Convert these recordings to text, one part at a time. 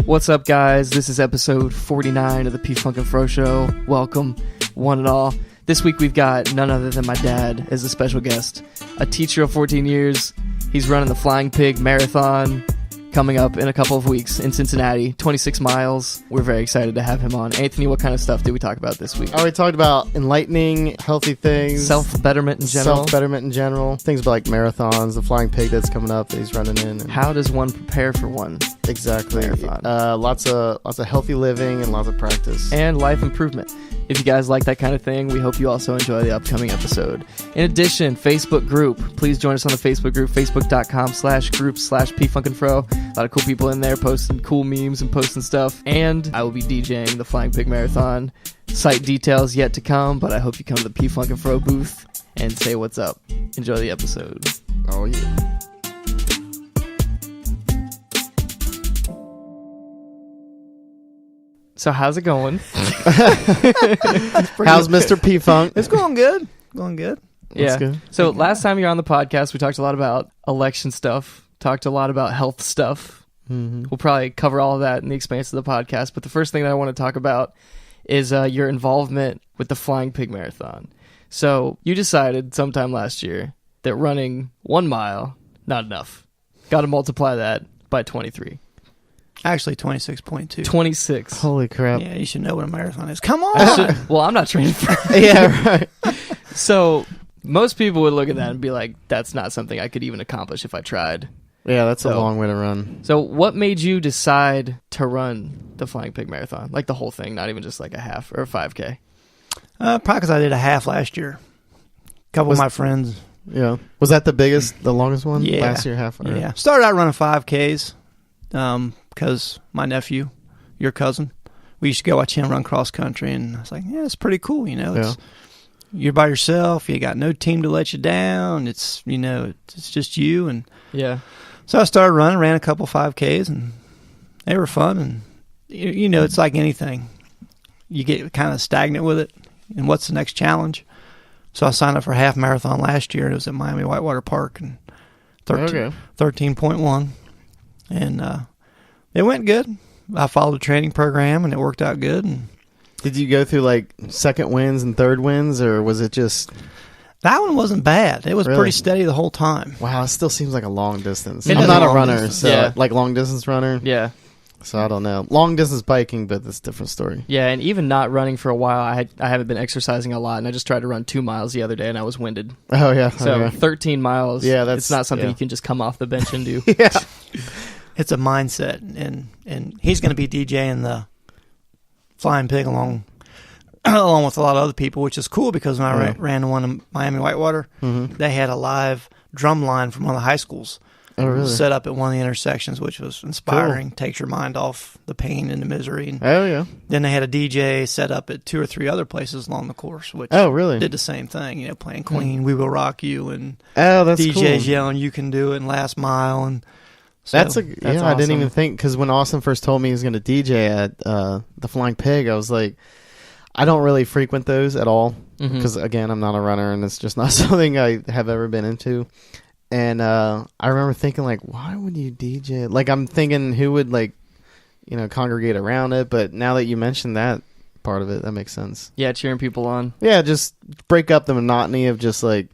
What's up, guys? This is episode 49 of the Pflum and Fro Show. Welcome, one and all. This week we've got none other than my dad as a special guest. A teacher of 14 years. He's running the Flying Pig Marathon coming up in a couple of weeks in Cincinnati. 26 miles. We're very excited to have him on. Anthony, what kind of stuff did we talk about this week? We talked about enlightening, healthy things. Self-betterment in general. Self-betterment in general. Things like marathons, the Flying Pig that's coming up that he's running in. And how does one prepare for one? Exactly. Marathon. Lots of healthy living and lots of practice. And life improvement. If you guys like that kind of thing, we hope you also enjoy the upcoming episode. In addition, Facebook group. Please join us on the Facebook group, facebook.com/group/pfunkandfro. A lot of cool people in there posting cool memes and posting stuff. And I will be DJing the Flying Pig Marathon. Site details yet to come, but I hope you come to the Pflum and Fro booth and say what's up. Enjoy the episode. Oh, yeah. So how's it going? How's Mr. P-Funk? It's going good. Going good. Yeah. Good. So last time you were on the podcast, we talked a lot about election stuff, talked a lot about health stuff. Mm-hmm. We'll probably cover all of that in the expanse of the podcast. But the first thing that I want to talk about is your involvement with the Flying Pig Marathon. So you decided sometime last year that running 1 mile, not enough. Got to multiply that by 23. Actually, 26.2. 26. Holy crap. Yeah, you should know what a marathon is. Come on! Well, I'm not training for it. Yeah, right. So most people would look at that and be like, that's not something I could even accomplish if I tried. Yeah, that's a long way to run. So what made you decide to run the Flying Pig Marathon? Like the whole thing, not even just like a half or a 5K? Probably because I did a half last year. A couple of my friends. Yeah. Was that the biggest, the longest one? Yeah. Last year, half? Yeah. Started out running 5Ks because my nephew, your cousin, we used to go watch him run cross country, and I was like, yeah, it's pretty cool, you know. It's, you're by yourself. You got no team to let you down. It's, you know, it's just you. And yeah. So I started running, ran a couple 5Ks, and they were fun. And, you know, it's like anything. You get kind of stagnant with it. And what's the next challenge? So I signed up for a half marathon last year. It was at Miami Whitewater Park, and 13.1. And it went good. I followed a training program, and it worked out good. And did you go through like second wins and third wins, or was it just... That one wasn't bad. It was Really? pretty steady the whole time. Wow, it still seems like a long distance. It I'm is not a a long runner, distance. so Yeah. like long distance runner. Yeah. So I don't know. Long distance biking, but that's a different story. Yeah, and even not running for a while, I haven't been exercising a lot, and I just tried to run 2 miles the other day, and I was winded. Oh, yeah. So okay. 13 miles, it's not something yeah. you can just come off the bench and do. Yeah. It's a mindset, and he's going to be DJing the Flying Pig along with a lot of other people, which is cool because when I ran the one in Miami Whitewater, they had a live drum line from one of the high schools set up at one of the intersections, which was inspiring. Cool. Takes your mind off the pain and the misery. And then they had a DJ set up at 2 or 3 other places along the course, which did the same thing. You know, playing Queen, We Will Rock You, and that's DJs cool. yelling, "You Can Do It," and Last Mile, and so that's awesome. I didn't even think, because when Austin first told me he was going to DJ at the Flying Pig, I was like, I don't really frequent those at all because, again, I'm not a runner, and it's just not something I have ever been into. And I remember thinking, like, why would you DJ? Like, I'm thinking who would, like, you know, congregate around it. But now that you mentioned that part of it, that makes sense. Yeah, cheering people on. Yeah, just break up the monotony of just, like,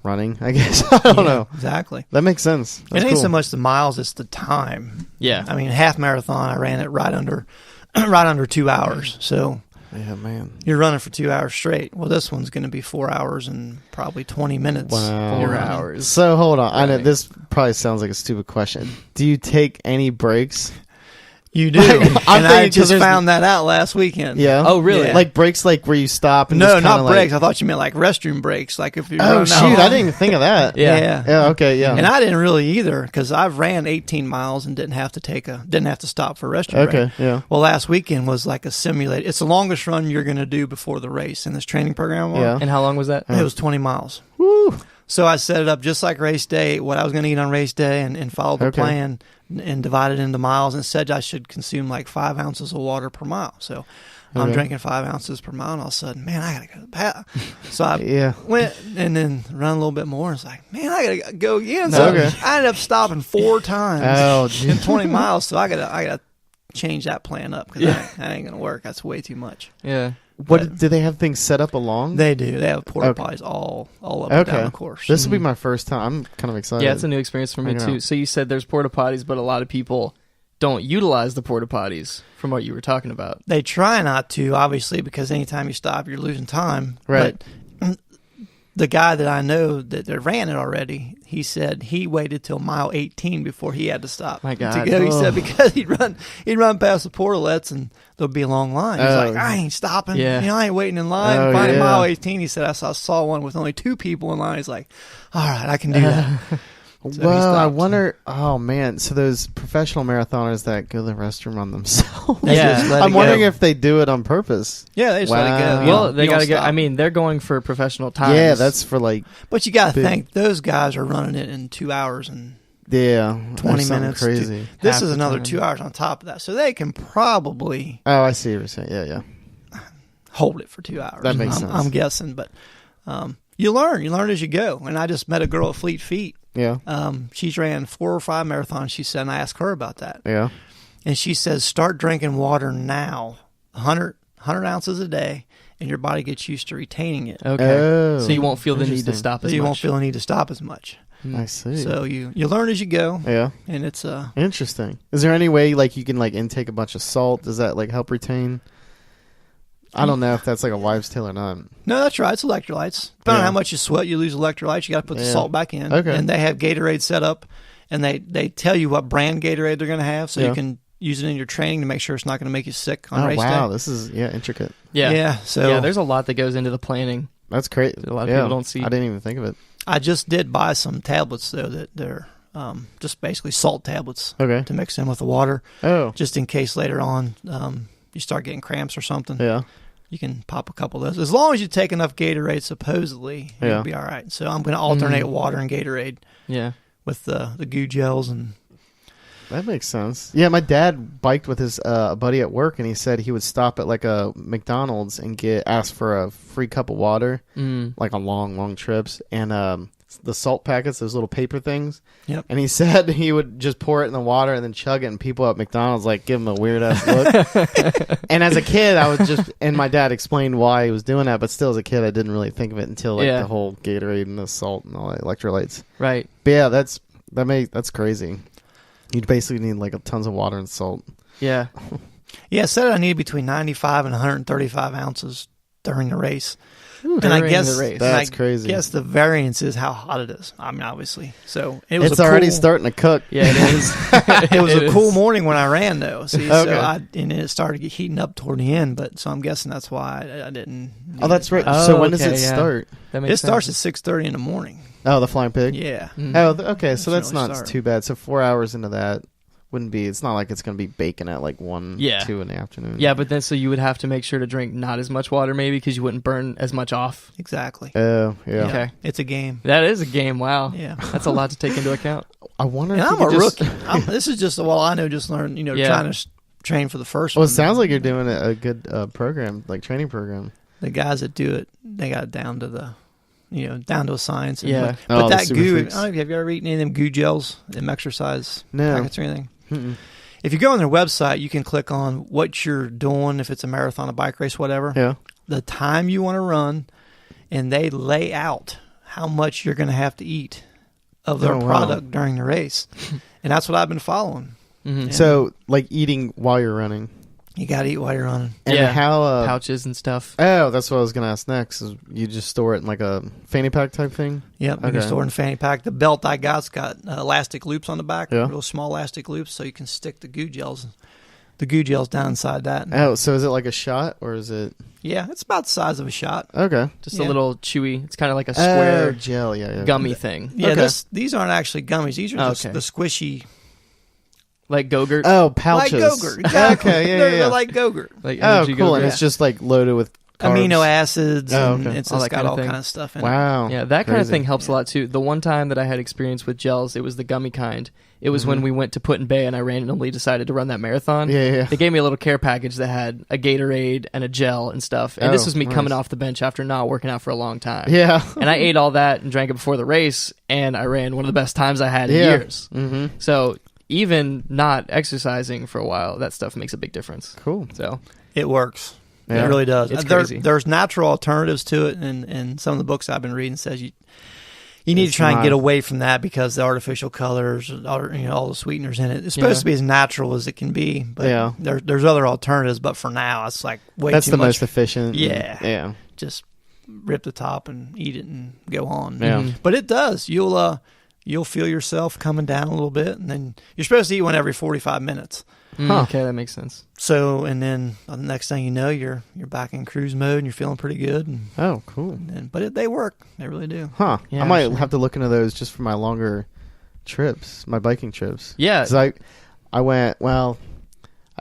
running, I guess. I don't know. Exactly. That makes sense. That's it ain't cool. so much the miles, it's the time. Yeah. I mean, half marathon, I ran it right under 2 hours. So yeah, man. You're running for 2 hours straight. Well, this one's going to be 4 hours and probably 20 minutes. Wow. 4 hours. So hold on. I know this probably sounds like a stupid question. Do you take any breaks? You do. And I just found that out last weekend. Yeah. Oh, really? Yeah. Like breaks, like where you stop and no, just not breaks. Like... I thought you meant like restroom breaks. Like if you're oh shoot, I didn't even think of that. Yeah. Okay. Yeah. And I didn't really either because I've ran 18 miles and didn't have to stop for a restroom break. Okay. Yeah. Well, last weekend was like a simulated. It's the longest run you're going to do before the race in this training program. Yeah. And how long was that? It was 20 miles. Woo. So I set it up just like race day, what I was going to eat on race day, and followed the plan and divided into miles, and said I should consume like 5 ounces of water per mile. So I'm drinking 5 ounces per mile, and all of a sudden, man, I got to go to the bathroom. So I went and then run a little bit more, and it's like, man, I got to go again. So I ended up stopping 4 times in 20 miles. So I got to change that plan up because that ain't gonna work. That's way too much. Yeah. Do they have things set up along? They do. They have porta potties all up and down the course. This will be my first time. I'm kind of excited. Yeah, it's a new experience for me too. So you said there's porta potties, but a lot of people don't utilize the porta potties from what you were talking about. They try not to, obviously, because anytime you stop, you're losing time. Right. But the guy that I know that ran it already, he said he waited till mile 18 before he had to stop. My God. To go. He said because he'd run past the portalets and there'll be a long line. He's like, I ain't stopping. Yeah. I ain't waiting in line. Finally, mile 18, he said, I saw one with only 2 people in line. He's like, all right, I can do that. So well, I wonder. Oh man, so those professional marathoners that go to the restroom on themselves. I'm wondering if they do it on purpose. Yeah, they just let it go. Well, they got to go. I mean, they're going for professional times. Yeah, that's for like. But you got to think those guys are running it in 2 hours and 20 minutes. Crazy. This is another 2 hours on top of that, so they can probably. Oh, I see what you're saying. Yeah. Hold it for 2 hours. That makes sense. I'm guessing, but you learn as you go. And I just met a girl at Fleet Feet. Yeah. She's ran 4 or 5 marathons. She said, and I asked her about that. Yeah. And she says, start drinking water now, 100 ounces a day, and your body gets used to retaining it. Okay. Oh, so you won't feel the need to stop as much. You won't feel the need to stop as much. I see. So you learn as you go. Yeah. And it's interesting. Is there any way like you can like intake a bunch of salt? Does that like help retain? I don't know if that's like a wives' tale or not. No, that's right. It's electrolytes. Depending on how much you sweat, you lose electrolytes. You got to put the salt back in. Okay. And they have Gatorade set up, and they tell you what brand Gatorade they're going to have, so you can use it in your training to make sure it's not going to make you sick on race day. Wow, this is intricate. Yeah. So there's a lot that goes into the planning. That's great. A lot of people don't see. I didn't even think of it. I just did buy some tablets though that they're just basically salt tablets. Okay. To mix in with the water. Oh. Just in case later on you start getting cramps or something. Yeah. You can pop a couple of those. As long as you take enough Gatorade, supposedly, you'll be all right. So I'm going to alternate water and Gatorade. Yeah. With the Goo Gels and. That makes sense. Yeah, my dad biked with his buddy at work, and he said he would stop at like a McDonald's and ask for a free cup of water, like on long trips, and the salt packets, those little paper things. Yep. And he said he would just pour it in the water and then chug it, and people at McDonald's like give him a weird ass look. And as a kid, I was and my dad explained why he was doing that, but still as a kid, I didn't really think of it until like the whole Gatorade and the salt and all the electrolytes. Right. But yeah, that's crazy. You'd basically need like tons of water and salt. Yeah. Yeah, said I need between 95 and 135 ounces during the race. Ooh, and I guess the race. That's crazy. Yes, the variance is how hot it is. I mean, obviously. So it's already starting to cook. Yeah, it is. It was a cool morning when I ran, though. See, and it started heating up toward the end. But so I'm guessing that's why I didn't. Oh, that's right. So when does it start? It starts at 6:30 in the morning. Oh, the Flying Pig. Yeah. Mm-hmm. Oh, okay. So that's not too bad. So 4 hours into that wouldn't be. It's not like it's going to be baking at like 1, 2 in the afternoon. Yeah, but then so you would have to make sure to drink not as much water maybe because you wouldn't burn as much off. Exactly. Oh, yeah. Okay. It's a game. That is a game. Wow. Yeah. That's a lot to take into account. I wonder. And if I'm a rookie. This is just I know. Just learn. Trying to train for the first one. Well, it sounds like you're doing a good program, like training program. The guys that do it, they got it down to the. Down to a science. Yeah. But that goo, I don't know, have you ever eaten any of them Goo Gels, them exercise packets or anything? Mm-mm. If you go on their website, you can click on what you're doing, if it's a marathon, a bike race, whatever. Yeah. The time you want to run, and they lay out how much you're going to have to eat of their product during the race. And that's what I've been following. Mm-hmm. So, like eating while you're running. You got to eat while you're running. And how pouches and stuff. Oh, that's what I was going to ask next. Is you just store it in like a fanny pack type thing? Yep, you can store it in a fanny pack. The belt I got's got elastic loops on the back, real small elastic loops, so you can stick the Goo Gels down inside that. Oh, so is it like a shot or is it? Yeah, it's about the size of a shot. Okay, just a little chewy. It's kind of like a square gel, gummy thing. Yeah, okay. These aren't actually gummies. These are just the squishy. Like Go-Gurt? Oh, pouches. Like Go-Gurt, exactly. Okay, They're like Go-Gurt. Like cool. Go-Gurt. And it's just like loaded with carbs. Amino acids. And it's all that got all kind of stuff in it. Wow. Yeah, that kind of thing helps a lot too. The one time that I had experience with gels, it was the gummy kind. It was when we went to Put-in-Bay and I randomly decided to run that marathon. Yeah. They gave me a little care package that had a Gatorade and a gel and stuff. And this was me coming off the bench after not working out for a long time. Yeah. And I ate all that and drank it before the race, and I ran one of the best times I had in years. Mm-hmm. So even not exercising for a while, that stuff makes a big difference. Cool. So It works. Yeah. It really does. It's crazy. There's natural alternatives to it, and some of the books I've been reading says you need to try and get away from that because the artificial colors, all the sweeteners in it. It's supposed to be as natural as it can be, but there's other alternatives. But for now, it's like that's the most efficient. Yeah. Just rip the top and eat it and go on. Yeah. But it does. You'll feel yourself coming down a little bit, and then you're supposed to eat one every 45 minutes. Okay, that makes sense. So, and then the next thing you know, you're back in cruise mode and you're feeling pretty good. And, oh, cool. But they work. They really do. Huh. Yeah, I might have to look into those just for my longer trips, my biking trips. Yeah. 'Cause I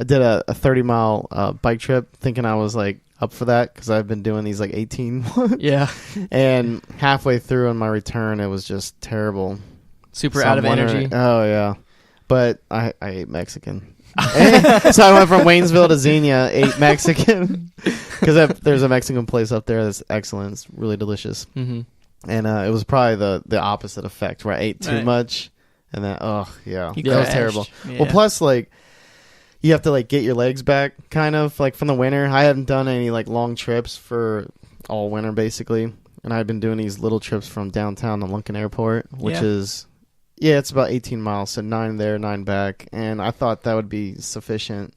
did a 30-mile bike trip thinking I was like up for that because I've been doing these like 18 Yeah. And halfway through on my return, it was just terrible. Super out of energy. Oh, yeah. But I ate Mexican. So I went from Waynesville to Xenia, ate Mexican because there's a Mexican place up there that's excellent. It's really delicious. Mm-hmm. And it was probably the opposite effect where I ate too much and then that was terrible. Yeah. Well, plus like you have to like get your legs back kind of like from the winter. I haven't done any like long trips for all winter basically, and I've been doing these little trips from downtown to Lincoln Airport, which is it's about 18 miles, so 9 there, 9 back. And I thought that would be sufficient,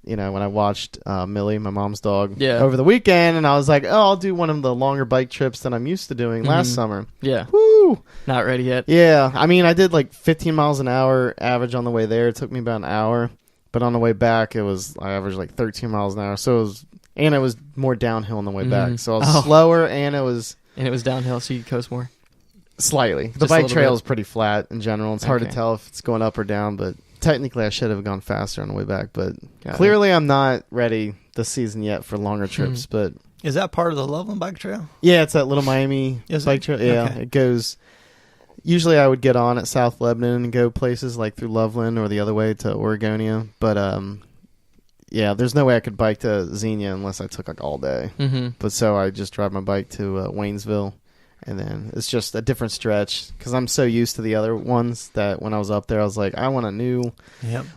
when I watched Millie, my mom's dog, over the weekend. And I was like, I'll do one of the longer bike trips than I'm used to doing last summer. Yeah. Woo! Not ready yet. Yeah. I mean, I did like 15 miles an hour average on the way there. It took me about an hour. But on the way back, I averaged like 13 miles an hour. So it was more downhill on the way back. So I was slower and it was downhill, so you could coast more. Slightly. The bike trail is pretty flat in general. It's hard to tell if it's going up or down, but technically I should have gone faster on the way back. But clearly I'm not ready this season yet for longer trips. But is that part of the Loveland Bike Trail? Yeah, it's that Little Miami bike trail. Yeah, It goes. Usually I would get on at South Lebanon and go places like through Loveland or the other way to Oregonia. But there's no way I could bike to Xenia unless I took like all day. Mm-hmm. But so I just drive my bike to Waynesville. And then it's just a different stretch because I'm so used to the other ones that when I was up there, I was like, I want a new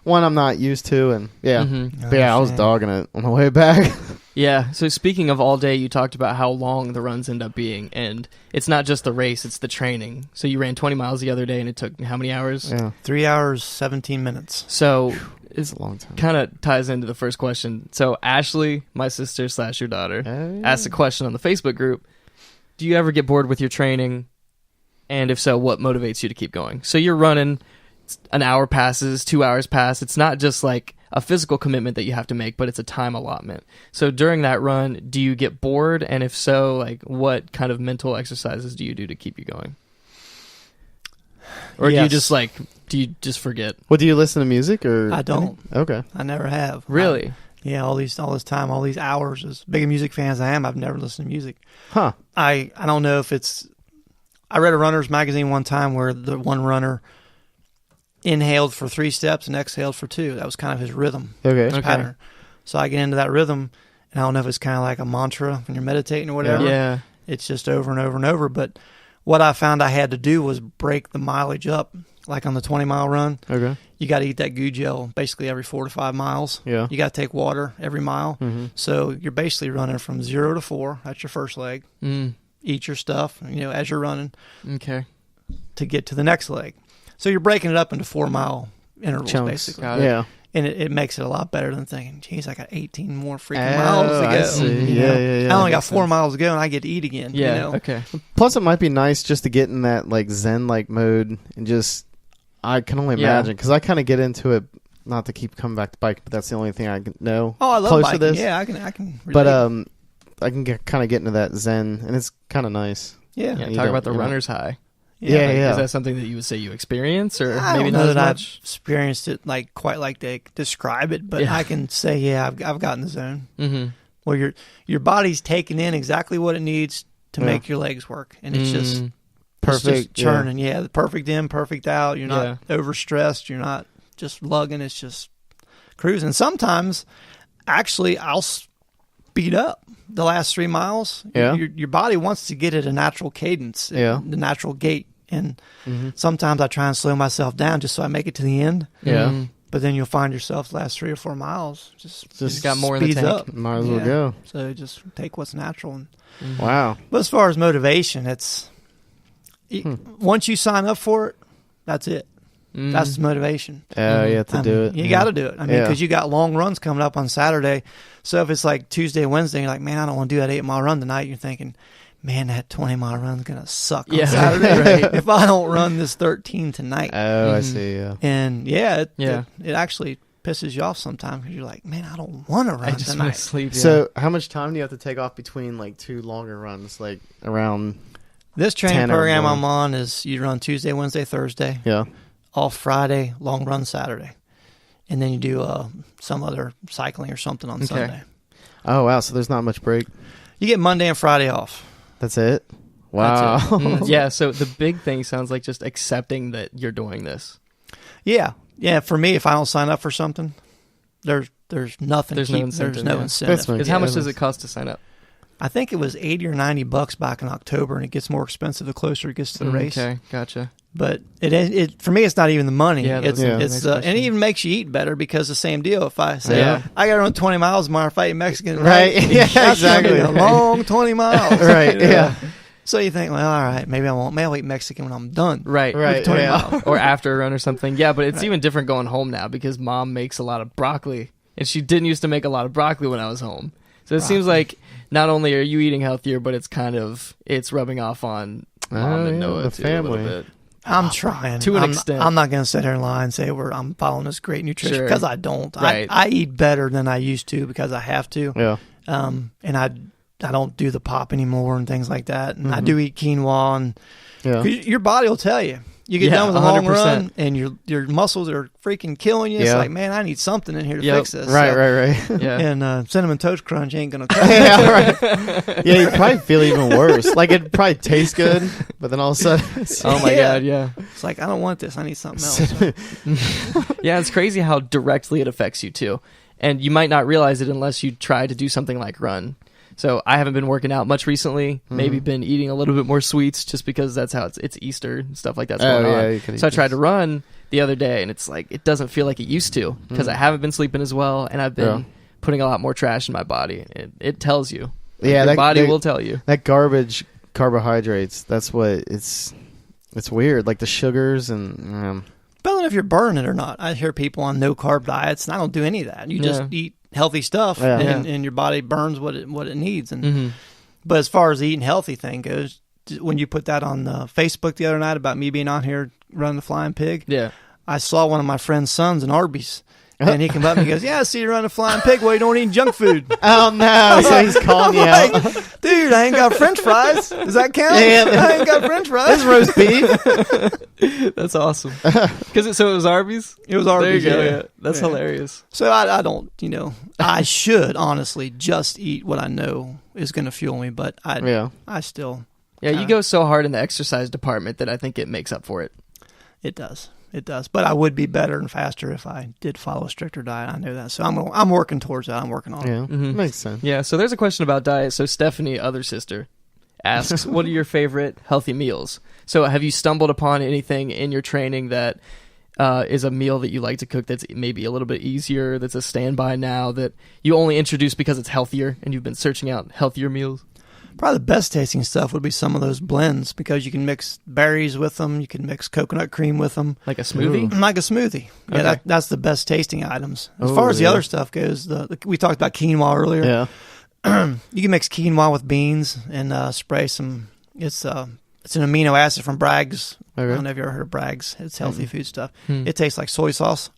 one I'm not used to. And I was dogging it on the way back. Yeah. So speaking of all day, you talked about how long the runs end up being. And it's not just the race, it's the training. So you ran 20 miles the other day and it took how many hours? Yeah. 3 hours, 17 minutes. So it's a long time. Kind of ties into the first question. So Ashley, my sister / your daughter, asked a question on the Facebook group. Do you ever get bored with your training? And if so, what motivates you to keep going? So you're running, an hour passes, 2 hours pass. It's not just like a physical commitment that you have to make, but it's a time allotment. So during that run, do you get bored? And if so, like what kind of mental exercises do you do to keep you going? Or do you just forget? Well, do you listen to music or? I don't. Okay. I never have. Really? All this time, all these hours. As big a music fan as I am, I've never listened to music. Huh. I don't know if it's... I read a runner's magazine one time where the one runner inhaled for 3 steps and exhaled for 2. That was kind of his rhythm. His pattern. So I get into that rhythm, and I don't know if it's kind of like a mantra when you're meditating or whatever. Yeah. It's just over and over and over. But what I found I had to do was break the mileage up. Like on the 20-mile run, you got to eat that Goo Gel basically every 4 to 5 miles. Yeah. You got to take water every mile. Mm-hmm. So you're basically running from 0 to 4. That's your first leg. Eat your stuff, as you're running. Okay. To get to the next leg. So you're breaking it up into 4-mile intervals, basically. Yeah. And it makes it a lot better than thinking, geez, I got 18 more freaking miles to go. I see. Yeah. I only got 4 miles to go, and I get to eat again. Yeah, okay. Plus, it might be nice just to get in that like Zen-like mode and just... I can only imagine because I kind of get into it, not to keep coming back to bike, but that's the only thing I know. Oh, I love close biking. To this. Yeah, I can. But I can kind of get into that Zen, and it's kind of nice. Yeah. Talk about the runner's high. Yeah. Is that something that you would say you experience, or I maybe don't not know as that much? I've experienced it like quite like they describe it, but I can say I've gotten the zone. Mm-hmm. Where your body's taking in exactly what it needs to make your legs work, and it's just. Perfect. It's just churning, the perfect in, perfect out. You're not overstressed. You're not just lugging. It's just cruising. Sometimes, actually, I'll speed up the last 3 miles. Yeah. Your body wants to get at a natural cadence, the natural gait, And sometimes I try and slow myself down just so I make it to the end. Yeah. But then you'll find yourself the last 3 or 4 miles just got more in the speeds tank. up. Might as well go. So just take what's natural. And, Wow. But as far as motivation, it's once you sign up for it, that's it. That's motivation. Oh, you have to do it. You got to do it. I mean, because you got long runs coming up on Saturday. So if it's like Tuesday, Wednesday, you're like, man, I don't want to do that 8-mile run tonight. You're thinking, man, that 20-mile run's going to suck on Saturday if I don't run this 13 tonight. Oh, I see. Yeah. And it actually pisses you off sometimes because you're like, man, I don't want to run I just tonight. want to sleep. So how much time do you have to take off between like 2 longer runs? Like around This training 10 or program more. I'm on is you run Tuesday, Wednesday, Thursday, Yeah. off Friday, long run Saturday. And then you do some other cycling or something on Sunday. Oh, wow. So there's not much break. You get Monday and Friday off. That's it? Wow. That's it. Yeah, so the big thing sounds like just accepting that you're doing this. Yeah. Yeah, for me, if I don't sign up for something, there's nothing. There's no incentive, There's no yeah. incentive. That's right. Because how much does it cost to sign up? I think it was $80 or $90 back in October, and it gets more expensive the closer it gets to the race. Okay, gotcha. But it for me, it's not even the money. Yeah, it's that's the it's next and it question. even makes you eat better because the same deal. If I say Yeah. I got to run 20 miles tomorrow, if I eat Mexican, Right. Yeah, that's gonna be exactly. a long 20 miles. Right, yeah. So you think, well, all right, maybe I won't. Maybe I'll eat Mexican when I'm done. Right. Right. 20 Yeah. miles. Or after a run or something. Yeah, but it's Right. even different going home now because mom makes a lot of broccoli. And she didn't used to make a lot of broccoli when I was home. So it seems like not only are you eating healthier, but it's rubbing off on mom and Noah the too, family. a little bit. I'm trying To an I'm, extent. I'm not going to sit here and lie and say I'm following this great nutrition Sure. because I don't. Right. I eat better than I used to because I have to. Yeah. And I don't do the pop anymore and things like that. And I do eat quinoa and Yeah. 'cause your body will tell you. You get Yeah, done with a long 100%. run and your muscles are freaking killing you. It's Yeah. like, man, I need something in here to Yep. fix this. Right, So- right. Yeah. And Cinnamon Toast Crunch ain't going to cut it. Yeah, right. Yeah, you probably feel even worse. Like it probably tastes good, but then all of a sudden, it's- Oh my Yeah. God, yeah. It's like, I don't want this. I need something else. Yeah, it's crazy how directly it affects you too. And you might not realize it unless you try to do something like run. So I haven't been working out much recently. Maybe been eating a little bit more sweets just because that's how it's Easter and stuff like that's going yeah, on. you could eat So I tried this. to run the other day and it's like it doesn't feel like it used to because I haven't been sleeping as well and I've been putting a lot more trash in my body. It tells you. Yeah, Your body will tell you. that garbage carbohydrates. That's what it's weird. Like the sugars and Depending if you're burning it or not. I hear people on no carb diets, and I don't do any of that. You just eat healthy stuff, Yeah. and your body burns what it needs. And Mm-hmm. but as far as the eating healthy thing goes, when you put that on Facebook the other night about me being on here running the Flying Pig, Yeah. I saw one of my friend's sons in Arby's. And he came up and he goes, "Yeah, I see you running a Flying Pig. Well, you don't eat junk food." oh no! So he's calling you I'm out. like, dude, I ain't got French fries. Does that count? Yeah. I ain't got French fries. This roast beef. That's awesome. Because it was Arby's? It was There Arby's. you go. yeah. Yeah. That's Yeah. hilarious. So I don't, I should honestly just eat what I know is going to fuel me, but I still, Yeah, you go so hard in the exercise department that I think it makes up for it. it does. But I would be better and faster if I did follow a stricter diet. I know that. So I'm working towards that. I'm working on it. Yeah, makes sense. Yeah, so there's a question about diet. So Stephanie, other sister, asks, what are your favorite healthy meals? So have you stumbled upon anything in your training that is a meal that you like to cook that's maybe a little bit easier, that's a standby now, that you only introduce because it's healthier and you've been searching out healthier meals? Probably the best tasting stuff would be some of those blends because you can mix berries with them. You can mix coconut cream with them. Like a smoothie? Like a smoothie. Yeah, Okay. that's the best tasting items. As Oh, far as the yeah. other stuff goes, we talked about quinoa earlier. Yeah. You can mix quinoa with beans and spray some. It's an amino acid from Bragg's. I Okay. don't know if you ever heard of Bragg's. It's healthy food stuff. Hmm. It tastes like soy sauce.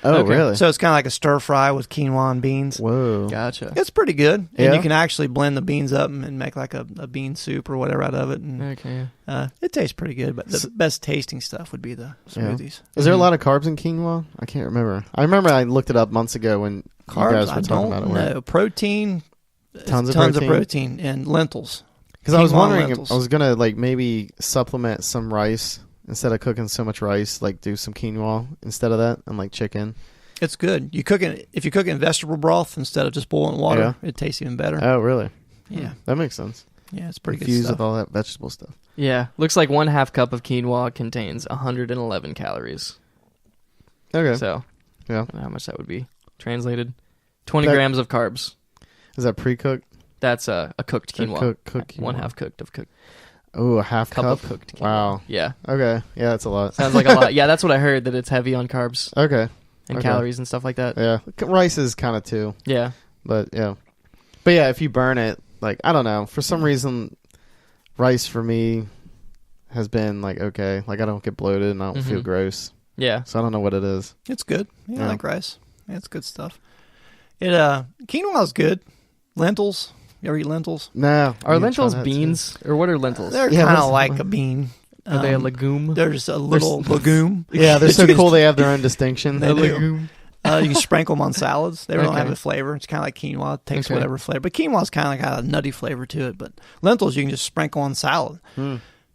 Oh, Okay. really? So it's kind of like a stir fry with quinoa and beans. Whoa. Gotcha. It's pretty good. Yeah? And you can actually blend the beans up and make like a bean soup or whatever out of it. And Okay. it tastes pretty good. But the best tasting stuff would be the smoothies. Is there a lot of carbs in quinoa? I can't remember. I remember I looked it up months ago when you Carbs, guys were I talking don't about it. know. Protein, Tons of of protein? protein and lentils. Because I was Quinoa wondering, lentils. I was gonna like maybe supplement some rice instead of cooking so much rice. Like do some quinoa instead of that, and like chicken. It's good. If you cook it in vegetable broth instead of just boiling water, it tastes even better. Oh, really? Yeah. That makes sense. Yeah, it's pretty good infused stuff. with all that vegetable stuff. Yeah, looks like 1/2 cup of quinoa contains 111 calories. Okay. So, yeah, I don't know how much that would be translated. 20 That- grams of carbs. Is that pre-cooked? That's a cooked quinoa. Cooked quinoa. 1/2 cooked of cooked. Oh, a half Cup cup of cooked quinoa. Wow. Yeah. Okay. Yeah, that's a lot. Sounds like a lot. Yeah, that's what I heard, that it's heavy on carbs Okay. and Okay. calories and stuff like that. Yeah. Rice is kind of too. Yeah. But yeah. But yeah, if you burn it, like, I don't know. For some reason, rice for me has been like, okay. Like, I don't get bloated and I don't feel gross. Yeah. So I don't know what it is. It's good. Yeah, I Yeah. like rice. Yeah, it's good stuff. Quinoa is good. Lentils. You ever eat lentils? No. Are I need to lentils try that, too. beans? Or what are lentils? They're Yeah, kind of what's- like a bean. Are they a legume? They're just a little legume. Yeah, they're that so you can- cool. They have their own distinction. They do. legume. You can sprinkle them on salads. They don't Okay. have a flavor. It's kind of like quinoa. It takes Okay. whatever flavor. But quinoa's kind of got a nutty flavor to it. But lentils you can just sprinkle on salad.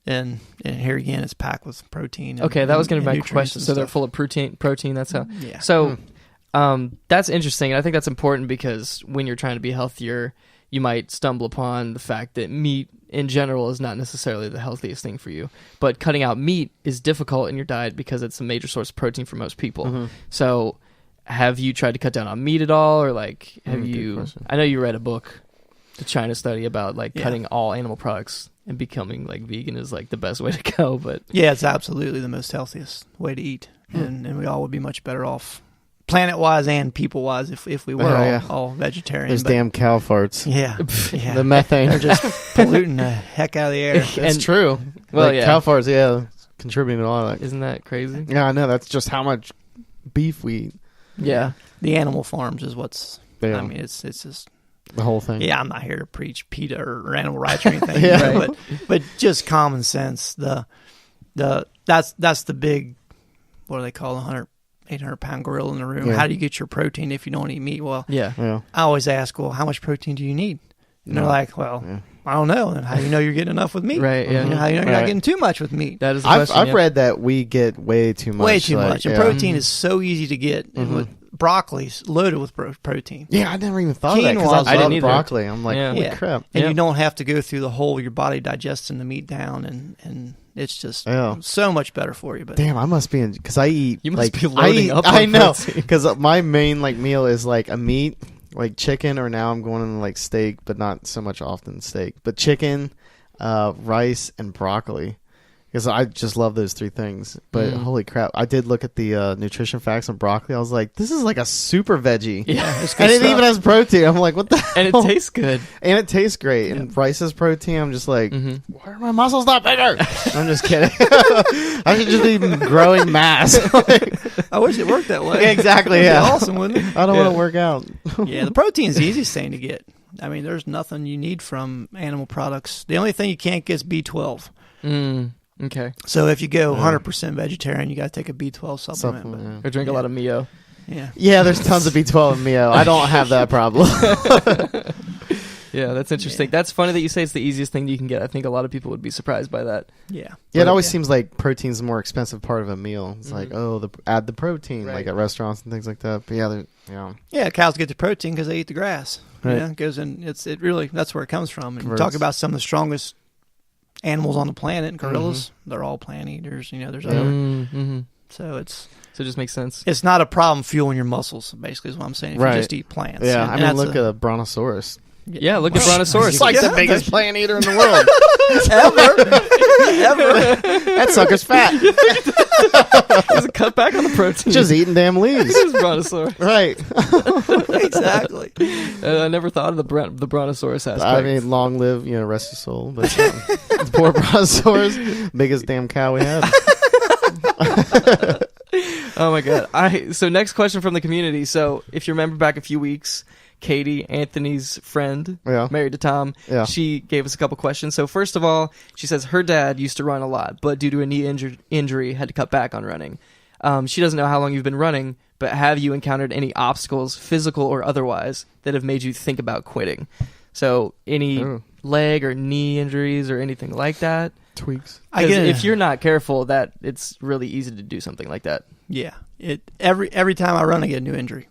And here again, it's packed with protein. And, Okay, that was going to be my nutrients question. and So they're stuff. full of protein. That's how. Yeah. So that's interesting. And I think that's important because when you're trying to be healthier, you might stumble upon the fact that meat in general is not necessarily the healthiest thing for you. But cutting out meat is difficult in your diet because it's a major source of protein for most people. So have you tried to cut down on meat at all? Or like, have Good you, question. I know you read a book, the China study, about like Yeah. cutting all animal products and becoming like vegan is like the best way to go. But Yeah, it's absolutely the most healthiest way to eat. And we all would be much better off planet-wise and people-wise if we were Oh, yeah. all vegetarian. Those but- damn cow farts. Yeah. Yeah. The methane. They're just polluting the heck out of the air. That's And- true. well, Like, yeah. cow farts, yeah, contributing to all that. Isn't that crazy? Yeah, I know. That's just how much beef we eat. Yeah. The animal farms is what's. Yeah. I mean, it's just. The whole thing. Yeah, I'm not here to preach PETA or animal rights or anything. Yeah. But just common sense. That's the big. What do they call 800-pound gorilla in the room? Yeah. How do you get your protein if you don't eat meat? Well, Yeah. Yeah. I always ask, well, how much protein do you need? And they're Yeah. like, well, Yeah. I don't know. And how do you know you're getting enough with meat? Right. Yeah. You know, how do you know you're Right. not getting too much with meat? That is the I've question, yeah. read that we get way too much. Way too like, much. And yeah. protein is so easy to get. And with broccoli's loaded with protein. Yeah, I never even thought of that Quinoa, because I I didn't love either. broccoli. I'm like, Yeah. holy Yeah. crap. And Yeah. you don't have to go through the whole your body digesting the meat down, and it's just Yeah. so much better for you. But Damn, I must be in because I eat. You must like, be loading up on I know protein. because my main like meal is like a meat, like chicken, or now I'm going into like steak, but not so much often steak, but chicken, rice, and broccoli. Because I just love those three things. But holy crap, I did look at the nutrition facts on broccoli. I was like, this is like a super veggie. Yeah. it's good And it stuff. even has protein. I'm like, what the And it hell? tastes good. And it tastes great. And rice has protein. I'm just like, why are my muscles not bigger? I'm just kidding. I should just be growing mass. I wish it worked that way. Exactly, That'd be yeah. awesome, wouldn't it? I don't want to work out. Yeah, the protein's the easiest thing to get. I mean, there's nothing you need from animal products. The only thing you can't get is B12. Okay. So if you go 100% vegetarian, you got to take a B12 supplement. Or drink a lot of Mio. But, yeah. Yeah, there's tons of B12 in Mio. I don't have that problem. Yeah, that's interesting. Yeah. That's funny that you say it's the easiest thing you can get. I think a lot of people would be surprised by that. Yeah. Yeah, it always Yeah. seems like protein's the more expensive part of a meal. It's like, add the protein, Right. like at restaurants and things like that. But yeah. Yeah, cows get the protein because they eat the grass. Right. Yeah, it goes in. It really that's where it comes from. And you Converts. talk about some of the strongest animals on the planet, gorillas. They're all plant eaters. You know, there's other. So So it just makes sense. it's not a problem fueling your muscles. Basically, is what I'm saying. If Right. you just eat plants. Yeah, And I mean, that's look at a brontosaurus. Yeah, look at Brontosaurus. It's like Yeah, the biggest plant eater in the world. ever. That sucker's fat. There's a cut back on the protein. Just eating damn leaves. This is Brontosaurus. Right. Exactly. I never thought of the Brontosaurus aspect. I mean, long live, rest his soul. But the poor brontosaurus, biggest damn cow we have. Oh my god. So next question from the community. So if you remember back a few weeks, Katie, Anthony's friend, Yeah. married to Tom, Yeah. she gave us a couple questions. So first of all, she says her dad used to run a lot, but due to a knee injury, had to cut back on running. She doesn't know how long you've been running, but have you encountered any obstacles, physical or otherwise, that have made you think about quitting? So any leg or knee injuries or anything like that? Tweaks. Because if you're not careful, it's really easy to do something like that. Yeah. Every time I run, I get a new injury.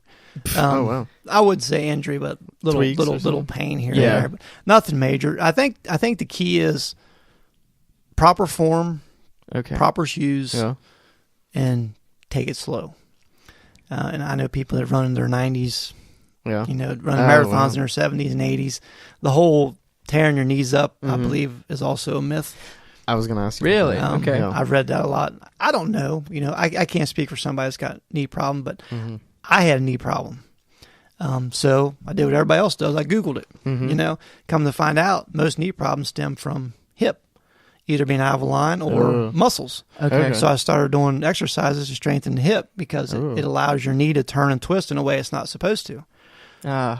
Oh wow. I would say injury, but little pain here and there, but nothing major. I think the key is proper form, proper shoes, and take it slow. And I know people that run in their 90s, running marathons in their 70s and 80s. The whole tearing your knees up, I believe, is also a myth. I was going to ask you. Really? Okay. I've read that a lot. I don't know. I can't speak for somebody that's got a knee problem, but I had a knee problem. So I did what everybody else does. I Googled it. Come to find out, most knee problems stem from hip, either being out of line or muscles. Okay. So I started doing exercises to strengthen the hip because it allows your knee to turn and twist in a way it's not supposed to.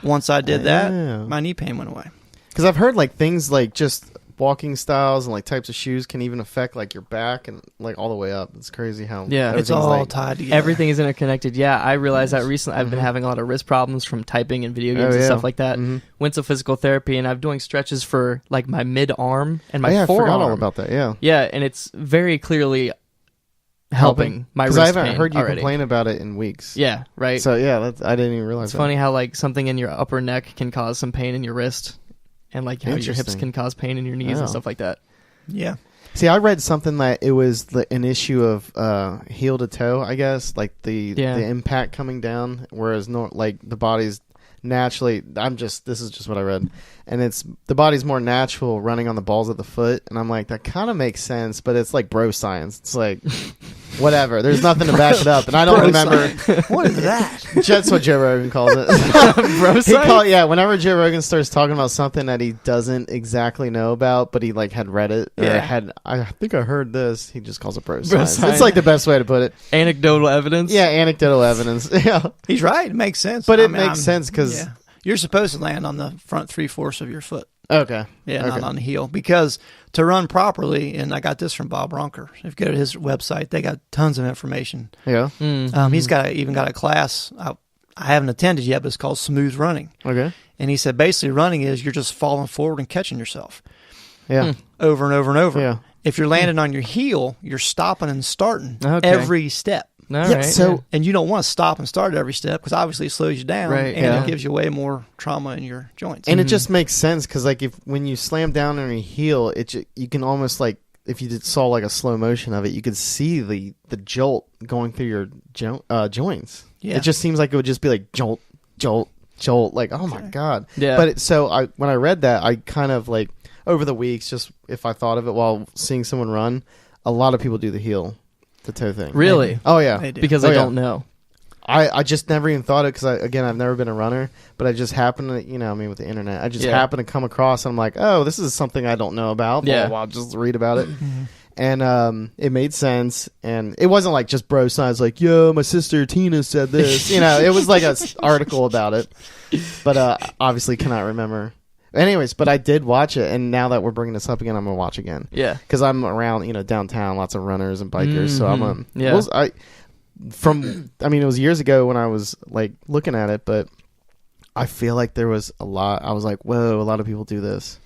Once I did that, my knee pain went away. Because I've heard like things like just walking styles and like types of shoes can even affect like your back and like all the way up. It's crazy how it's all tied together. Everything is interconnected. Yeah, I realized that recently. I've been having a lot of wrist problems from typing and video games and stuff like that. Went to physical therapy and I'm doing stretches for like my mid arm and my forearm. I forgot all about that. Yeah, and it's very clearly helping my wrist pain. Because I haven't heard you complain about it in weeks. Yeah, right. So I didn't even realize. It's funny how like something in your upper neck can cause some pain in your wrist. And like how your hips can cause pain in your knees and stuff like that. Yeah. See, I read something that it was an issue of heel to toe, I guess, like the impact coming down, whereas like the body's naturally. This is just what I read, and it's the body's more natural running on the balls of the foot, and I'm like, that kind of makes sense, but it's like bro science. It's like whatever. There's nothing to back it up, and I don't remember. What is that? That's what Joe Rogan calls it. Bro science? Whenever Joe Rogan starts talking about something that he doesn't exactly know about, but he like had read it or I think I heard this, he just calls it bro science. It's like the best way to put it. Anecdotal evidence. Yeah, anecdotal evidence. Yeah, he's right. It makes sense. But it makes sense because you're supposed to land on the front 3/4 of your foot. Okay. Yeah, not on the heel. Because to run properly, and I got this from Bob Ronker. If you go to his website, they got tons of information. Yeah. He's even got a class I haven't attended yet, but it's called Smooth Running. Okay. And he said basically running is you're just falling forward and catching yourself. Yeah. Over and over and over. Yeah. If you're landing on your heel, you're stopping and starting every step. All right. And you don't want to stop and start at every step because obviously it slows you down and it gives you way more trauma in your joints. And it just makes sense because like when you slam down on your heel, you can almost like if you saw like a slow motion of it, you could see the jolt going through your joints. Yeah. It just seems like it would just be like jolt, jolt, jolt. Like oh my god. Yeah. But when I read that, I kind of like over the weeks, just if I thought of it while seeing someone run, a lot of people do the heel. The toe thing. Really? Oh, yeah. Because I don't know. I just never even thought it because, I've never been a runner, but I just happened to, with the internet, I just happened to come across and I'm like, oh, this is something I don't know about. Yeah. Well, I'll just read about it. And it made sense. And it wasn't like just bro science, like, yo, my sister Tina said this. It was like an article about it. But obviously cannot remember. Anyways, but I did watch it, and now that we're bringing this up again, I'm gonna watch again. Yeah, because I'm around, downtown, lots of runners and bikers. So I'm it was years ago when I was like looking at it, but I feel like there was a lot. I was like, whoa, a lot of people do this.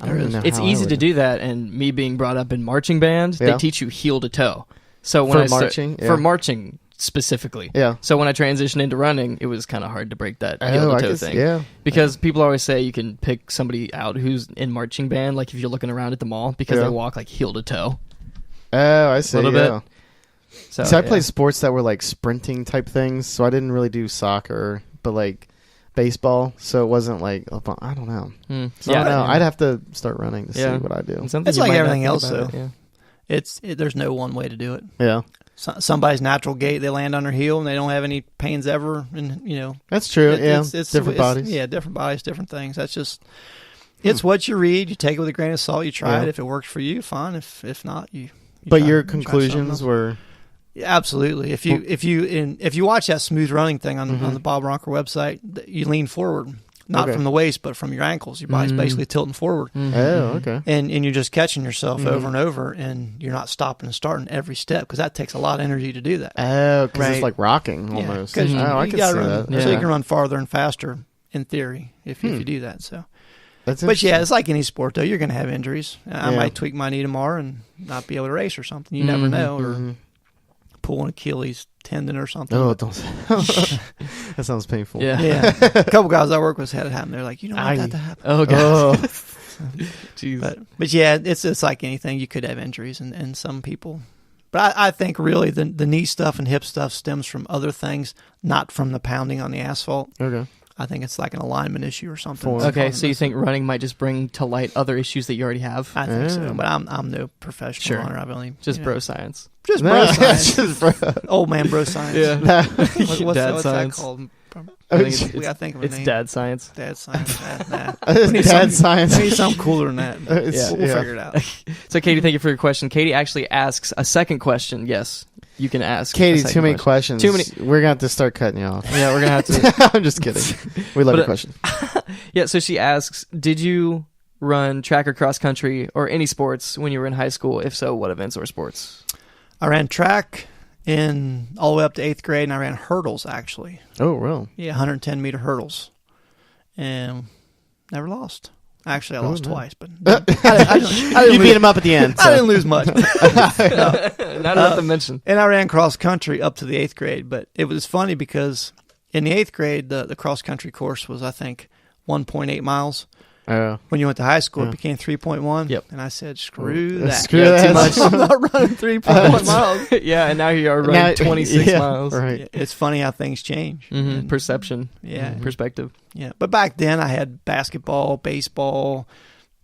I don't even know. It's easy to do that, and me being brought up in marching band, they teach you heel to toe. So when for marching specifically. Yeah. So when I transitioned into running, it was kind of hard to break that heel to toe thing. Yeah. Because people always say you can pick somebody out who's in marching band, like if you're looking around at the mall, because they walk like heel to toe. Oh, I see. A little bit. So I played sports that were like sprinting type things, so I didn't really do soccer, but like baseball, so it wasn't like I don't know. So I don't know. I'd have to start running to see what I do. It's like everything else, though. There's no one way to do it. Yeah. Somebody's natural gait, they land on their heel and they don't have any pains ever, and that's true. It's different bodies. Different bodies, different things. That's just it's what you read. You take it with a grain of salt. You try it. If it works for you, fine. If not, you but your conclusions were absolutely. If you watch that smooth running thing on the Bob Ronker website, you lean forward. Not from the waist, but from your ankles. Your body's basically tilting forward. Oh, okay. And you're just catching yourself over and over, and you're not stopping and starting every step because that takes a lot of energy to do that. Oh, because it's like rocking almost. I can see that. So you can run farther and faster in theory if you do that. So, that's but it's like any sport though. You're going to have injuries. I might tweak my knee tomorrow and not be able to race or something. You never know. pull an Achilles tendon or something. Oh, don't. That sounds painful. Yeah. A couple guys I work with had it happen. They're like, you don't want that to happen. Oh god. Jeez. But yeah, it's like anything. You could have injuries, and some people. But I think really the knee stuff and hip stuff stems from other things, not from the pounding on the asphalt. Okay. I think it's like an alignment issue or something. Okay, so you think running might just bring to light other issues that you already have? I think so, but I'm no professional runner. I've only just bro science. Just bro science. Just bro. Old man bro science. Yeah. What's Dad that science. called? I think I think of a it's name. dad science. Dad science. Nah. Dad science. We need something cooler than that. We'll figure it out. So, Katie, thank you for your question. Katie actually asks a second question. Yes, you can ask. Katie, too many questions. Too many. We're going to have to start cutting you off. Yeah, we're going to have to. I'm just kidding. We love your question. Yeah, so she asks, did you run track or cross country or any sports when you were in high school? If so, what events or sports? I ran track all the way up to 8th grade, and I ran hurdles, actually. Oh, real? Yeah, 110-meter hurdles. And never lost. Actually, I lost twice, but I you beat him up at the end. I didn't lose much. Not enough to mention. And I ran cross country up to the 8th grade, but it was funny because in the 8th grade, the cross country course was, I think, 1.8 miles. When you went to high school, it became 3.1. Yep. And I said, screw that. Screw that. Too much. I'm not running 3.1 miles. Yeah, and now you are running 26 miles. Right. It's funny how things change. Mm-hmm. Perception. Yeah. Perspective. Yeah. But back then, I had basketball, baseball,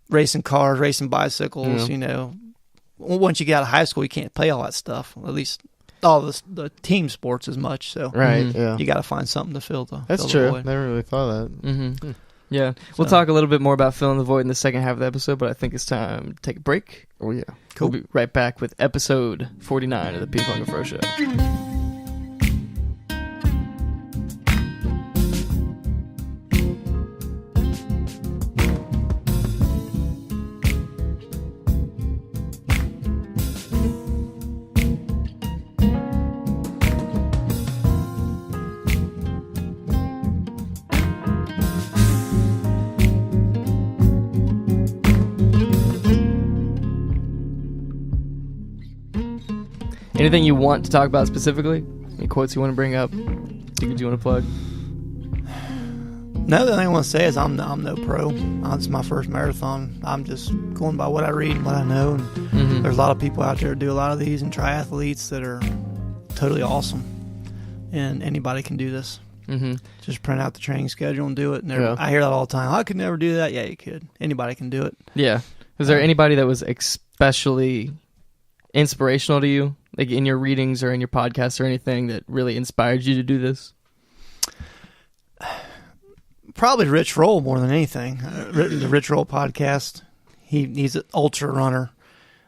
racing cars, racing bicycles. You know, once you get out of high school, you can't play all that stuff. At least all the team sports as much. So you got to find something to fill the That's fill true. the void. Never really thought of that. Mm-hmm. Yeah, we'll talk a little bit more about filling the void in the second half of the episode, but I think it's time to take a break. Oh, yeah. Cool. We'll be right back with episode 49 of the Pflum Fro Show. Anything you want to talk about specifically? Any quotes you want to bring up? Anything you want to plug? No, the thing I want to say is I'm no pro. This is my first marathon. I'm just going by what I read and what I know. And there's a lot of people out there that do a lot of these and triathletes that are totally awesome. And anybody can do this. Just print out the training schedule and do it. And I hear that all the time. I could never do that. Yeah, you could. Anybody can do it. Yeah. Is there anybody that was especially inspirational to you, like in your readings or in your podcasts or anything that really inspired you to do this? Probably Rich Roll more than anything. The Rich Roll podcast. He's an ultra runner.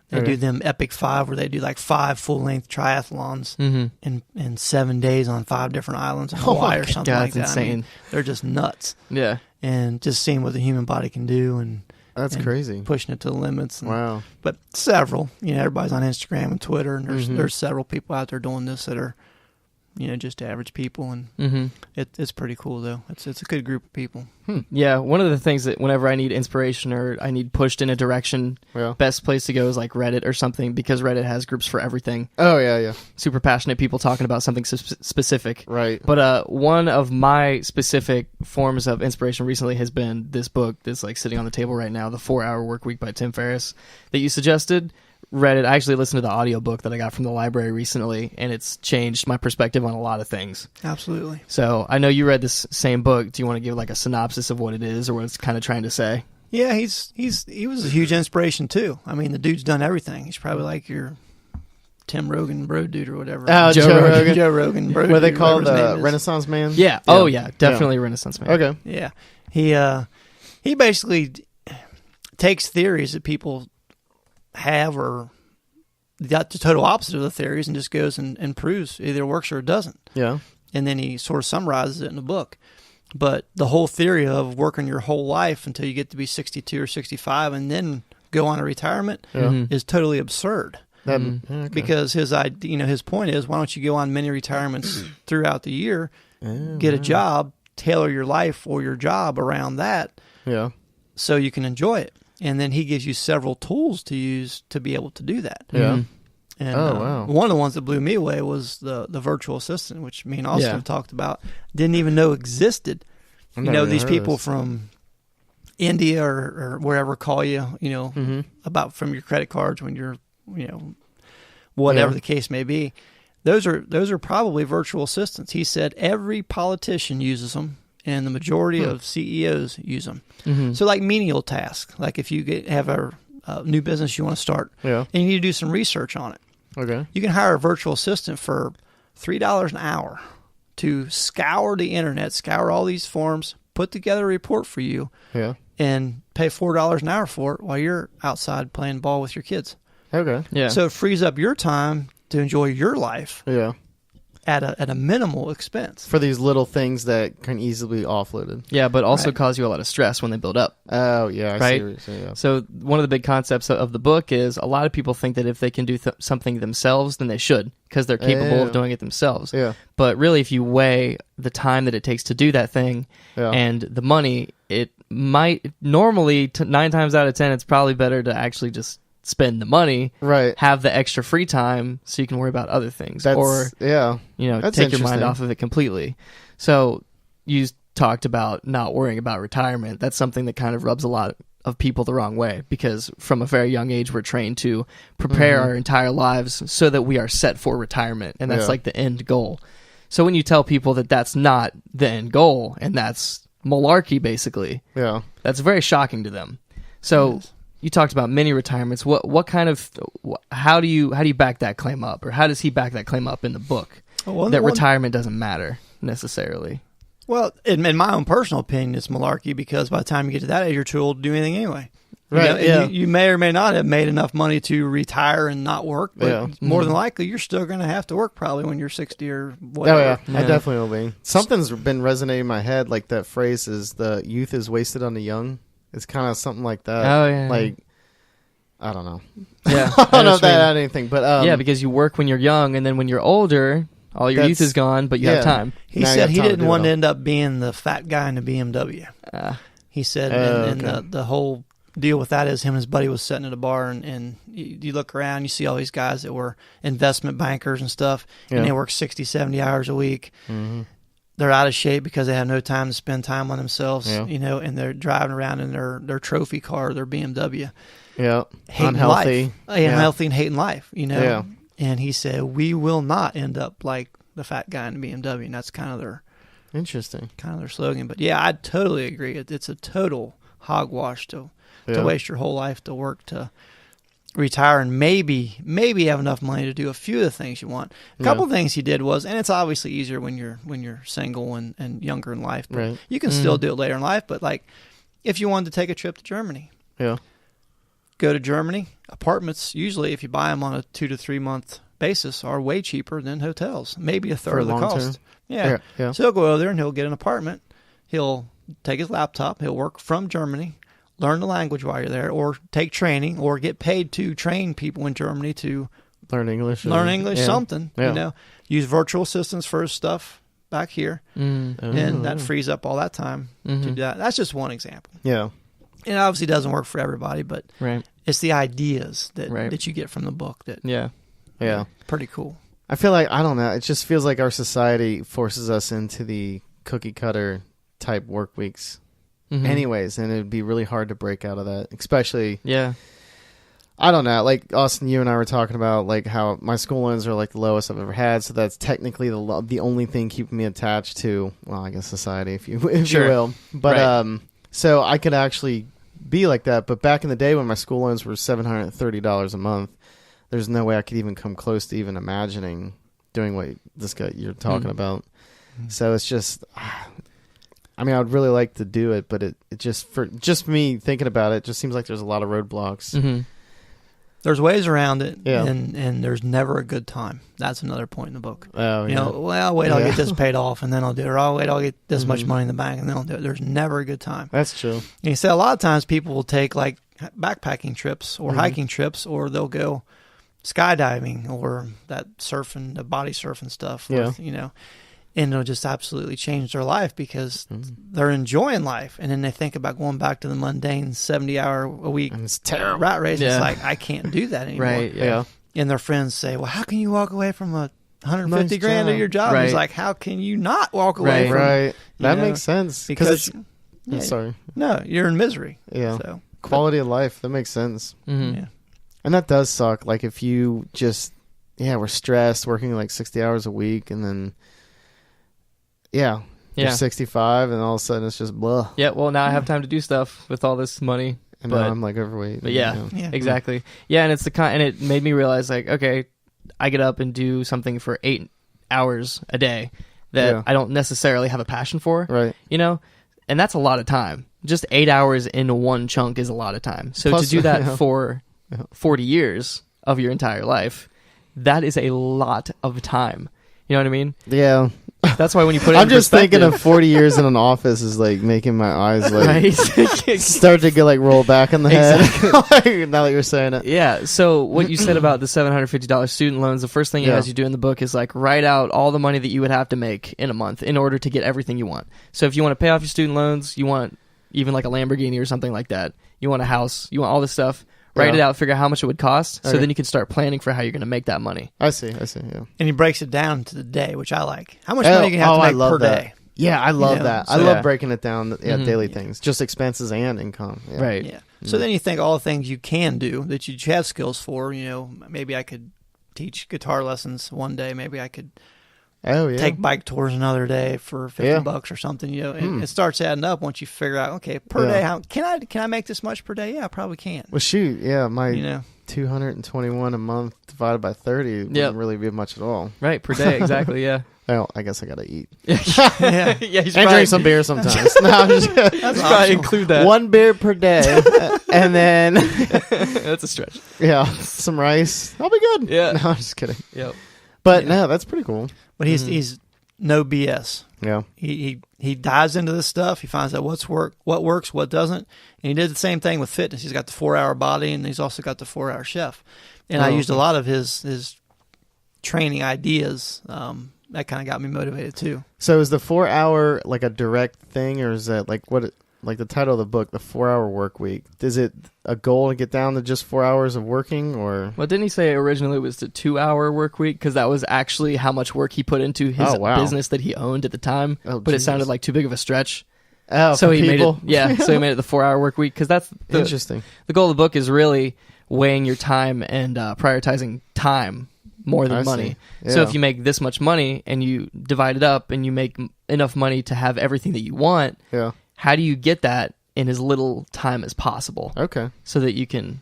They do them Epic 5 where they do like 5 full-length triathlons in 7 days on 5 different islands in Hawaii or something like that. That's insane. I mean, they're just nuts. Yeah. And just seeing what the human body can do and that's crazy. Pushing it to the limits. And, wow. But several, everybody's on Instagram and Twitter, and there's several people out there doing this that are, just average people, and it's pretty cool though. It's a good group of people. Yeah, one of the things that whenever I need inspiration or I need pushed in a direction, best place to go is like Reddit or something, because Reddit has groups for everything. Oh yeah. Super passionate people talking about something specific. Right. But one of my specific forms of inspiration recently has been this book that's like sitting on the table right now, The 4-Hour Workweek by Tim Ferriss, that you suggested. Read it. I actually listened to the audiobook that I got from the library recently, and it's changed my perspective on a lot of things. Absolutely. So I know you read this same book. Do you want to give like a synopsis of what it is or what it's kind of trying to say? Yeah, he was a huge inspiration too. I mean, the dude's done everything. He's probably like your Tim Rogan bro dude or whatever. Joe Rogan. Joe Rogan bro. What they dude, call whatever his the name is. Renaissance man? Yeah. Oh yeah, definitely Renaissance man. Okay. Yeah. He basically takes theories that people have or the total opposite of the theories and just goes and proves either it works or it doesn't. Yeah. And then he sort of summarizes it in the book. But the whole theory of working your whole life until you get to be 62 or 65 and then go on to retirement is totally absurd. Because his point is, why don't you go on many retirements throughout the year, get a job, tailor your life or your job around that, so you can enjoy it. And then he gives you several tools to use to be able to do that. Yeah. And wow. one of the ones that blew me away was the virtual assistant, which me and Austin Yeah. have talked about. Didn't even know existed. I've You never know, even these heard of people this. from India or wherever call you, you know, about from your credit cards when you're, you know, whatever Yeah. the case may be. Those are probably virtual assistants. He said every politician uses them, and the majority of CEOs use them. So like menial tasks, like if you have a new business you want to start, Yeah. and you need to do some research on it, Okay. you can hire a virtual assistant for $3 an hour to scour the internet, scour all these forms, put together a report for you, Yeah. and pay $4 an hour for it while you're outside playing ball with your kids. Okay. Yeah. So it frees up your time to enjoy your life Yeah. at a minimal expense. For these little things that can easily be offloaded. yeah, but also Right. cause you a lot of stress when they build up. Oh, yeah. I Right? see what you're saying. Yeah. So one of the big concepts of the book is a lot of people think that if they can do something themselves, then they should, because they're capable Yeah. of doing it themselves. Yeah. But really, if you weigh the time that it takes to do that thing Yeah. and the money, it might normally 9 times out of 10, it's probably better to actually just spend the money, Right. have the extra free time, so you can worry about other things, That's, or yeah. That's take your mind interesting. off of it completely. So you talked about not worrying about retirement. That's something that kind of rubs a lot of people the wrong way, because from a very young age we're trained to prepare our entire lives so that we are set for retirement, and that's Yeah. like the end goal. So when you tell people that that's not the end goal and that's malarkey, basically, Yeah. that's very shocking to them. So you talked about mini retirements. What kind of how do you back that claim up, or how does he back that claim up in the book that retirement doesn't matter necessarily? Well, in my own personal opinion, it's malarkey, because by the time you get to that age, you're too old to do anything anyway. You Right, know, and yeah. you may or may not have made enough money to retire and not work, but Yeah. more than likely, you're still going to have to work probably when you're 60 or Oh, whatever. yeah. I Yeah. definitely will be. Something's been resonating in my head, like that phrase is the youth is wasted on the young. It's kind of something like that. Oh, yeah. Like, I don't know. Yeah, I don't know if that had anything, but yeah, because you work when you're young, and then when you're older, all your youth That's- is gone, but you have yeah. time. He Now you said have he time to didn't do want it to all. end up being the fat guy in the BMW. He said, and okay. the whole deal with that is him and his buddy was sitting at a bar, and you look around, you see all these guys that were investment bankers and stuff, Yeah. and they work 60, 70 hours a week. Mhm. They're out of shape because they have no time to spend time on themselves, Yeah. you know, and they're driving around in their trophy car, their BMW, Yeah. hating Unhealthy. life, unhealthy and hating life, you know. Yeah. And he said, we will not end up like the fat guy in the BMW, and that's kind of their Interesting. slogan. But yeah, I totally agree. It's a total hogwash to waste your whole life to work to retire and maybe have enough money to do a few of the things you want. A couple of things he did was, and it's obviously easier when you're single and younger in life, but Right. you can still do it later in life. But like, if you wanted to take a trip to Germany, Yeah. go to Germany. Apartments, usually if you buy them on a 2 to 3 month basis, are way cheaper than hotels, maybe a third For of the long cost. term? Yeah. Yeah. So he'll go over there and he'll get an apartment. He'll take his laptop. He'll work from Germany, learn the language while you're there, or take training, or get paid to train people in Germany to Learn English. Yeah. something. Yeah. You know, use virtual assistants for his stuff back here, and that frees up all that time to do that. That's just one example. Yeah. It obviously doesn't work for everybody, but Right. it's the ideas that Right. that you get from the book that Yeah. Yeah. pretty cool. I feel like, I don't know, it just feels like our society forces us into the cookie cutter type work weeks anyways, and it'd be really hard to break out of that, especially, Yeah. I don't know, like Austin, you and I were talking about like how my school loans are like the lowest I've ever had, so that's technically the only thing keeping me attached to, well, I guess society, if you Sure. will. But Right. so I could actually be like that, but back in the day when my school loans were $730 a month, there's no way I could even come close to even imagining doing what this guy you're talking about. So it's just, I mean, I would really like to do it, but it just, for just me thinking about it, just seems like there's a lot of roadblocks. Mm-hmm. There's ways around it, Yeah. and there's never a good time. That's another point in the book. Oh, You yeah. know, well, wait, I'll Yeah. get this paid off, and then I'll do it. Or I'll wait, I'll get this much money in the bank, and then I'll do it. There's never a good time. That's true. And you say a lot of times people will take like backpacking trips or hiking trips, or they'll go skydiving or that surfing, the body surfing stuff. With, you know, and it'll just absolutely change their life because they're enjoying life, and then they think about going back to the mundane 70-hour a week And it's terrible. rat race. Yeah. It's like, I can't do that anymore. Right. Yeah. Yeah. and their friends say, well, how can you walk away from a $150 grand of your job? Right. He's like, how can you not walk away from Right. That know, makes sense. Because I'm sorry. No, you're in misery. Yeah. So, Quality of life. That makes sense. Mm-hmm. Yeah. And that does suck. Like if you just, we're stressed, working like 60 hours a week, and then, you're 65, and all of a sudden it's just blah. Yeah, well, now I have time to do stuff with all this money. And now I'm like overweight. But exactly. Yeah, and it's and it made me realize, like, okay, I get up and do something for 8 hours a day that I don't necessarily have a passion for. Right. You know? And that's a lot of time. Just 8 hours in one chunk is a lot of time. So Plus, to do that for 40 years of your entire life, that is a lot of time. You know what I mean? Yeah. That's why when you put it I'm in just thinking perspective- of 40 years in an office is like making my eyes like right? start to get like roll back in the head. Now that you're saying it. Yeah, so what you said about the $750 student loans, the first thing it has you do in the book is like write out all the money that you would have to make in a month in order to get everything you want. So if you want to pay off your student loans, you want even like a Lamborghini or something like that, you want a house, you want all this stuff, write it out, figure out how much it would cost, so then you can start planning for how you're going to make that money. I see, yeah. And he breaks it down to the day, which I like. How much money you have to make per day? Yeah, I love that. So I love breaking it down, daily things, just expenses and income. Yeah. Right. Yeah. So then you think all the things you can do that you have skills for, maybe I could teach guitar lessons one day, maybe I could take bike tours another day for $50 or something, and it starts adding up once you figure out, okay, per day, how can I make this much per day? Yeah, I probably can. Well, shoot, my 221 a month divided by 30 wouldn't really be much at all. Right, per day, exactly, yeah. Well, I guess I gotta eat. Yeah, and drink some beer sometimes. No, I'm just That's probably include that. 1 beer per day, and then that's a stretch. Yeah, some rice. I'll be good. Yeah, no, I'm just kidding. Yep. But no, that's pretty cool. But he's no BS. Yeah. He dives into this stuff. He finds out what works, what doesn't. And he did the same thing with fitness. He's got the 4-hour body, and he's also got the 4-hour chef. And I used a lot of his training ideas. That kind of got me motivated too. So is the 4-hour like a direct thing, or is that like like the title of the book, the 4-hour work week? Is it a goal to get down to just 4 hours of working, or? Well, didn't he say originally it was the 2-hour work week? Because that was actually how much work he put into his business that he owned at the time. But it sounded like too big of a stretch. Oh, so he people? made it. So he made it the 4-hour work week, because that's interesting. The goal of the book is really weighing your time and prioritizing time more than money. Yeah. So if you make this much money and you divide it up and you make enough money to have everything that you want, how do you get that in as little time as possible? Okay. So that you can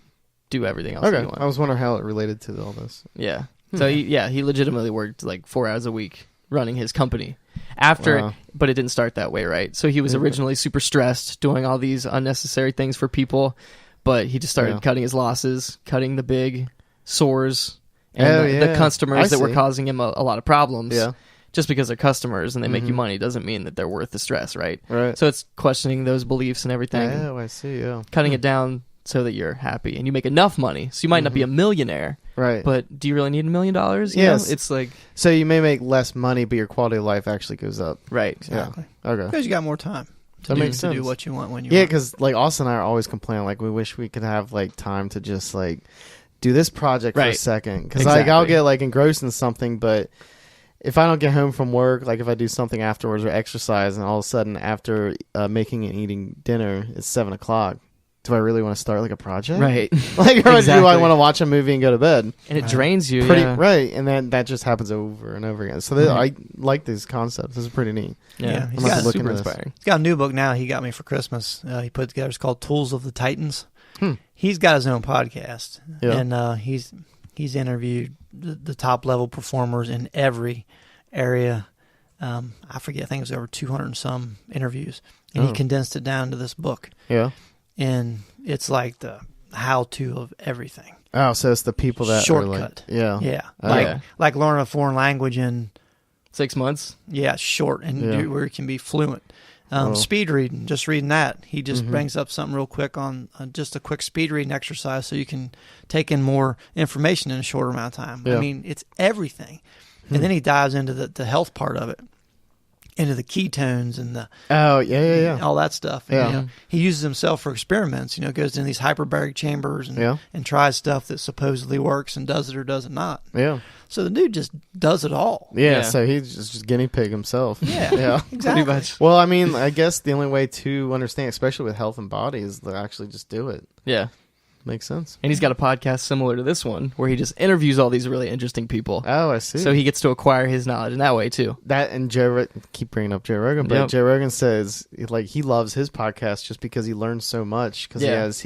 do everything else that you want. I was wondering how it related to all this. Yeah. So he legitimately worked like 4 hours a week running his company. But it didn't start that way, right? So he was originally super stressed, doing all these unnecessary things for people, but he just started cutting his losses, cutting the big sores, and the customers that were causing him a lot of problems. Yeah. Just because they're customers and they make you money doesn't mean that they're worth the stress, right? Right. So it's questioning those beliefs and everything. Oh, I see, yeah. Cutting it down so that you're happy and you make enough money. So you might not be a millionaire. Right. But do you really need $1 million? Yes. It's like... So you may make less money, but your quality of life actually goes up. Right. Exactly. Yeah. Okay. Because you got more time. To do what you want when you want. Yeah, because like Austin and I are always complaining, like we wish we could have like time to just like do this project for a second. Because like I'll get like engrossed in something, but if I don't get home from work, like if I do something afterwards or exercise, and all of a sudden after making and eating dinner, it's 7 o'clock. Do I really want to start like a project? Right. Like, or do I want to watch a movie and go to bed? And it drains you. Right. And then that just happens over and over again. So I like these concepts. This is pretty neat. Yeah. He's got super inspiring. He's got a new book now he got me for Christmas. He put it together. It's called Tools of the Titans. He's got his own podcast. Yeah. And he's interviewed the top level performers in every area. I forget, I think it was over 200 and some interviews. And he condensed it down to this book. Yeah. And it's like the how-to of everything. Oh, so it's the people that shortcut. Are like, yeah. Like learn a foreign language in 6 months. Yeah, short and where it can be fluent. Speed reading, just reading that. He just brings up something real quick on just a quick speed reading exercise so you can take in more information in a shorter amount of time. Yeah. I mean, it's everything. And then he dives into the health part of it. into the ketones and the all that stuff. And, Yeah. he uses himself for experiments. Goes in these hyperbaric chambers and tries stuff that supposedly works and does it or does it not. Yeah. So the dude just does it all. Yeah. So he's just guinea pig himself. Yeah. Yeah. Exactly. Pretty much. Well, I mean, I guess the only way to understand, especially with health and body, is to actually just do it. Yeah. Makes sense. And he's got a podcast similar to this one where he just interviews all these really interesting people. Oh, I see. So he gets to acquire his knowledge in that way too. That and keep bringing up Joe Rogan, but Joe Rogan says like he loves his podcast just because he learns so much because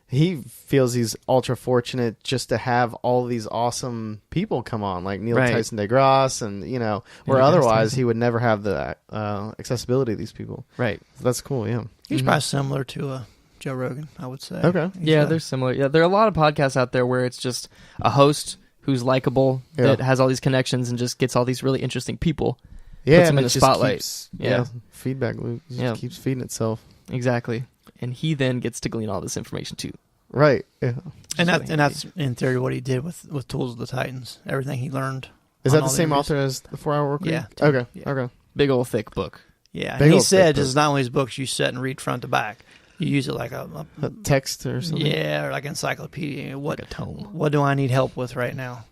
he feels he's ultra fortunate just to have all these awesome people come on, like Neil Tyson deGrasse, and where otherwise he would never have the accessibility of these people. Right. So that's cool. Yeah. He's probably similar to Joe Rogan, I would say. Okay. They're similar. Yeah, there are a lot of podcasts out there where it's just a host who's likable that has all these connections and just gets all these really interesting people. Puts them in the spotlight. Keeps, yeah. Feedback loop just keeps feeding itself. Exactly. And he then gets to glean all this information too. Right. Yeah. And that's in theory what he did with Tools of the Titans. Everything he learned. Is that the same author as the 4-Hour Work Week? Yeah. Okay. Yeah. Okay. Big old thick book. Yeah. Big And he old said thick just not only his books you sit and read front to back. You use it like a text or something. Yeah, or like encyclopedia. Like a tome. What do I need help with right now?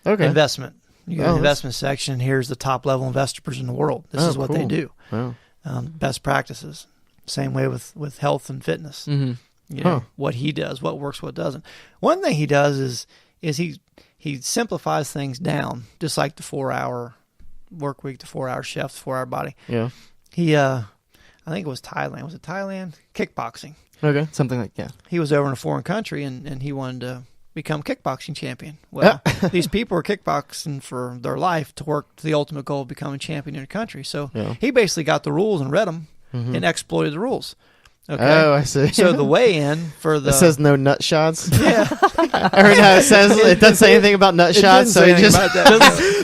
Okay. Investment. You go to the investment section. Here's the top level investors in the world. This is what they do. Wow. Best practices. Same way with health and fitness. Mm-hmm. What he does, what works, what doesn't. One thing he does is he simplifies things down, just like the 4-hour work week, the 4-hour chef, the 4-hour body. Yeah. He I think it was Thailand. Was it Thailand? Kickboxing. Okay. Something like He was over in a foreign country and he wanted to become kickboxing champion. Well, these people were kickboxing for their life to work to the ultimate goal of becoming champion in a country. So he basically got the rules and read them and exploited the rules. Okay. Oh, I see. So the weigh-in for the... It says no nut shots. Yeah. Or no, it doesn't say anything about nut shots. So he just...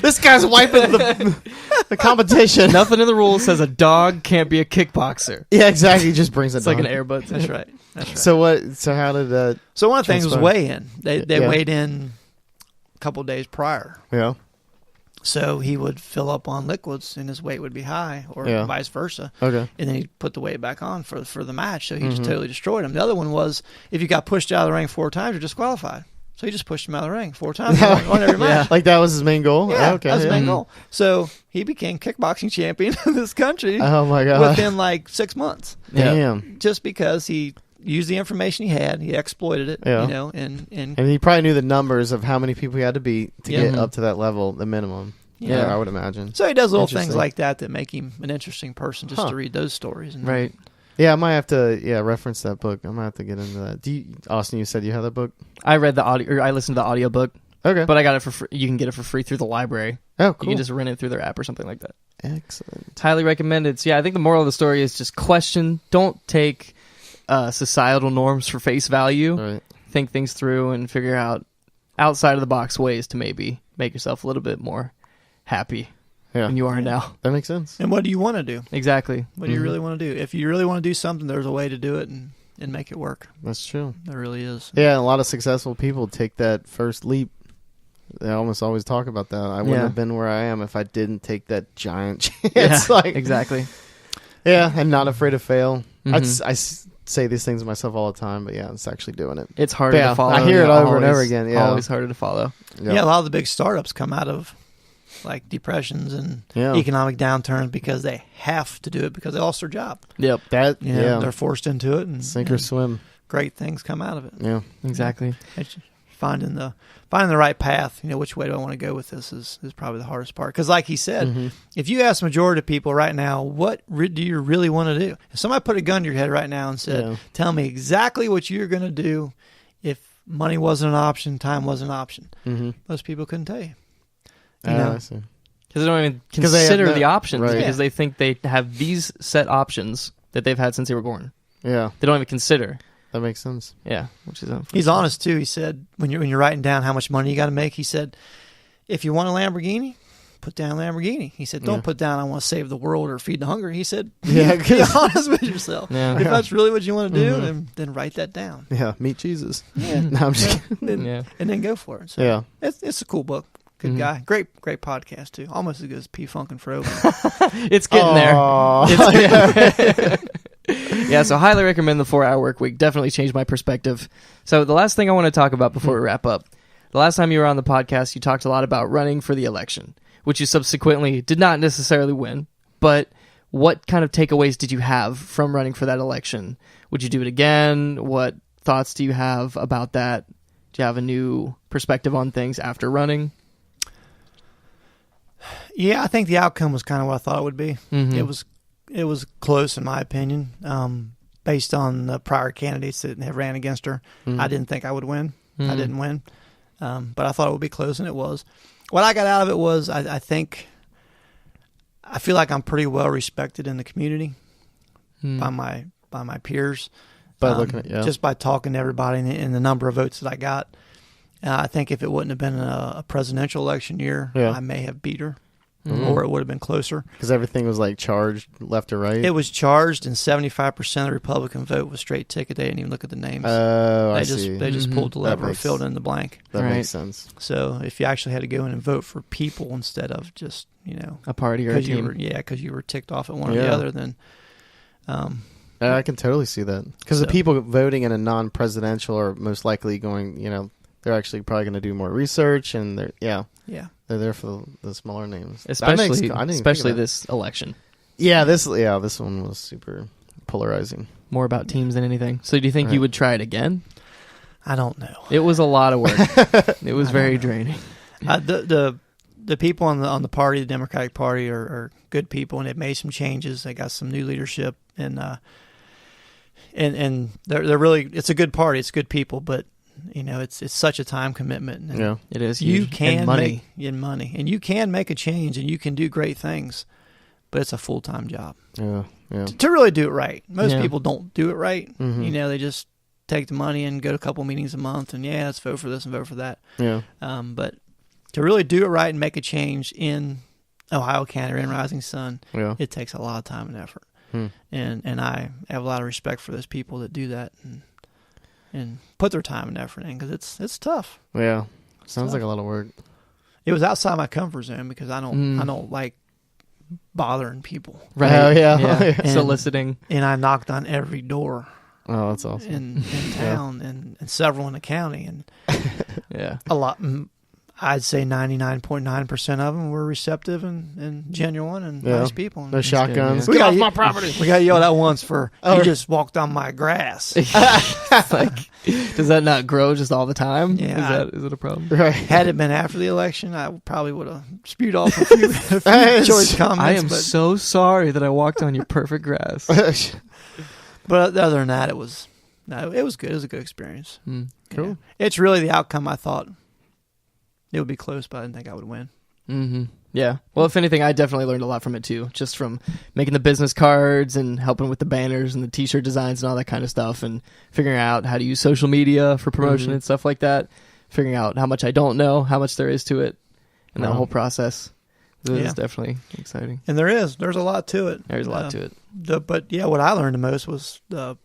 this guy's wiping the competition. Nothing in the rules says a dog can't be a kickboxer. Yeah, exactly. He just brings it It's like an Airbud. That's right. That's right. So what? So how did that... So one of the things was weigh-in. They Yeah. weighed in a couple of days prior. Yeah. So he would fill up on liquids and his weight would be high, or vice versa. Okay. And then he'd put the weight back on for the match. So he just totally destroyed him. The other one was if you got pushed out of the ring 4 times, you're disqualified. So he just pushed him out of the ring 4 times on every match. Like that was his main goal? Yeah, okay. that was his main goal. So he became kickboxing champion of this country Oh my God. within like 6 months. Damn. Just because he used the information he had, he exploited it, and he probably knew the numbers of how many people he had to beat to get up to that level, the minimum. Yeah. I would imagine. So he does little things like that make him an interesting person just to read those stories. And Right. Yeah, I might have to reference that book. I might have to get into that. Austin, you said you had that book? I read the audio, or I listened to the audiobook. Okay. But I got it for free. You can get it for free through the library. Oh, cool. You can just rent it through their app or something like that. Excellent. Highly recommended. So yeah, I think the moral of the story is just question. Don't take societal norms for face value. Right. Think things through and figure out outside of the box ways to maybe make yourself a little bit more happy than you are now. That makes sense. And what do you want to do? Exactly. What do you really want to do? If you really want to do something, there's a way to do it and make it work. That's true. There really is. Yeah, and a lot of successful people take that first leap. They almost always talk about that. I wouldn't have been where I am if I didn't take that giant chance. Exactly. Yeah, and not afraid to fail. I say these things to myself all the time, but it's actually doing it. It's harder to follow. I hear it over and over again. Yeah, always harder to follow. Yeah, a lot of the big startups come out of like depressions and economic downturns because they have to do it because they lost their job. Yep. They're forced into it and sink or swim. Great things come out of it. Yeah, exactly. It's finding the right path. Which way do I want to go with this is probably the hardest part. Because like he said, if you ask the majority of people right now, what do you really want to do? If somebody put a gun to your head right now and said, tell me exactly what you're going to do if money wasn't an option, time wasn't an option, most people couldn't tell you. I see. Because they don't even consider the options because they think they have these set options that they've had since they were born. Yeah. They don't even consider. That makes sense. Yeah. Which is He's honest too. He said when you're writing down how much money you got to make, he said, if you want a Lamborghini, put down Lamborghini. He said, don't put down I want to save the world or feed the hungry. He said, be honest with yourself. Yeah. If that's really what you want to do, then write that down. Yeah. Meet Jesus. Yeah. No, I'm just kidding. And then go for it. So it's a cool book. Good guy. Great podcast too. Almost as good as P Funk and Fro. It's getting there. Yeah, so highly recommend the 4-hour work week. Definitely changed my perspective. So the last thing I want to talk about before we wrap up. The last time you were on the podcast, you talked a lot about running for the election, which you subsequently did not necessarily win. But what kind of takeaways did you have from running for that election? Would you do it again? What thoughts do you have about that? Do you have a new perspective on things after running? Yeah, I think the outcome was kind of what I thought it would be. Mm-hmm. It was close in my opinion, based on the prior candidates that have ran against her. Mm-hmm. I didn't think I would win. Mm-hmm. I didn't win, but I thought it would be close, and it was. What I got out of it was I feel like I'm pretty well respected in the community by my peers. Just by talking to everybody and the number of votes that I got. I think if it wouldn't have been a presidential election year, I may have beat her, or it would have been closer. Because everything was like charged left or right. It was charged, and 75% of the Republican vote was straight ticket. They didn't even look at the names. I They see. just pulled the lever and filled in the blank. That Right. makes sense. So if you actually had to go in and vote for people instead of just a party or a team. because you were ticked off at one or the other, then. I can totally see that. Because the people voting in a non-presidential are most likely going, they're actually probably going to do more research, and they're there for the smaller names. Especially this election. This one was super polarizing. More about teams than anything. So do you think you would try it again? I don't know. It was a lot of work. It was very draining. The people on the party, the Democratic Party, are good people, and they've made some changes. They got some new leadership, and they're really, it's a good party. It's good people, but it's such a time commitment. And it is. You can and money. And you can make a change, and you can do great things, but it's a full-time job. To really do it right. Most people don't do it right. Mm-hmm. They just take the money and go to a couple meetings a month, and let's vote for this and vote for that. But to really do it right and make a change in Ohio County or in Rising Sun, it takes a lot of time and effort. And I have a lot of respect for those people that do that and put their time and effort in, because it's tough. Sounds like a lot of work. It was outside my comfort zone because I don't like bothering people. Right. Soliciting. And I knocked on every door. Oh, that's awesome. In town and several in the county, and a lot. I'd say 99.9% of them were receptive and genuine and nice people. No shotguns. Get off my property. We got yelled at once for you just walked on my grass. Does that not grow just all the time? Yeah. Is it a problem? Right. Had it been after the election, I probably would have spewed off a few choice comments. I am so sorry that I walked on your perfect grass. But other than that, it was good. It was a good experience. Cool. Yeah. It's really the outcome I thought. It would be close, but I didn't think I would win. Mm-hmm. Yeah. Well, if anything, I definitely learned a lot from it too, just from making the business cards and helping with the banners and the T-shirt designs and all that kind of stuff, and figuring out how to use social media for promotion and stuff like that. Figuring out how much I don't know, how much there is to it, and that whole process. It is definitely exciting. And there's a lot to it. There's a lot to it. But what I learned the most was the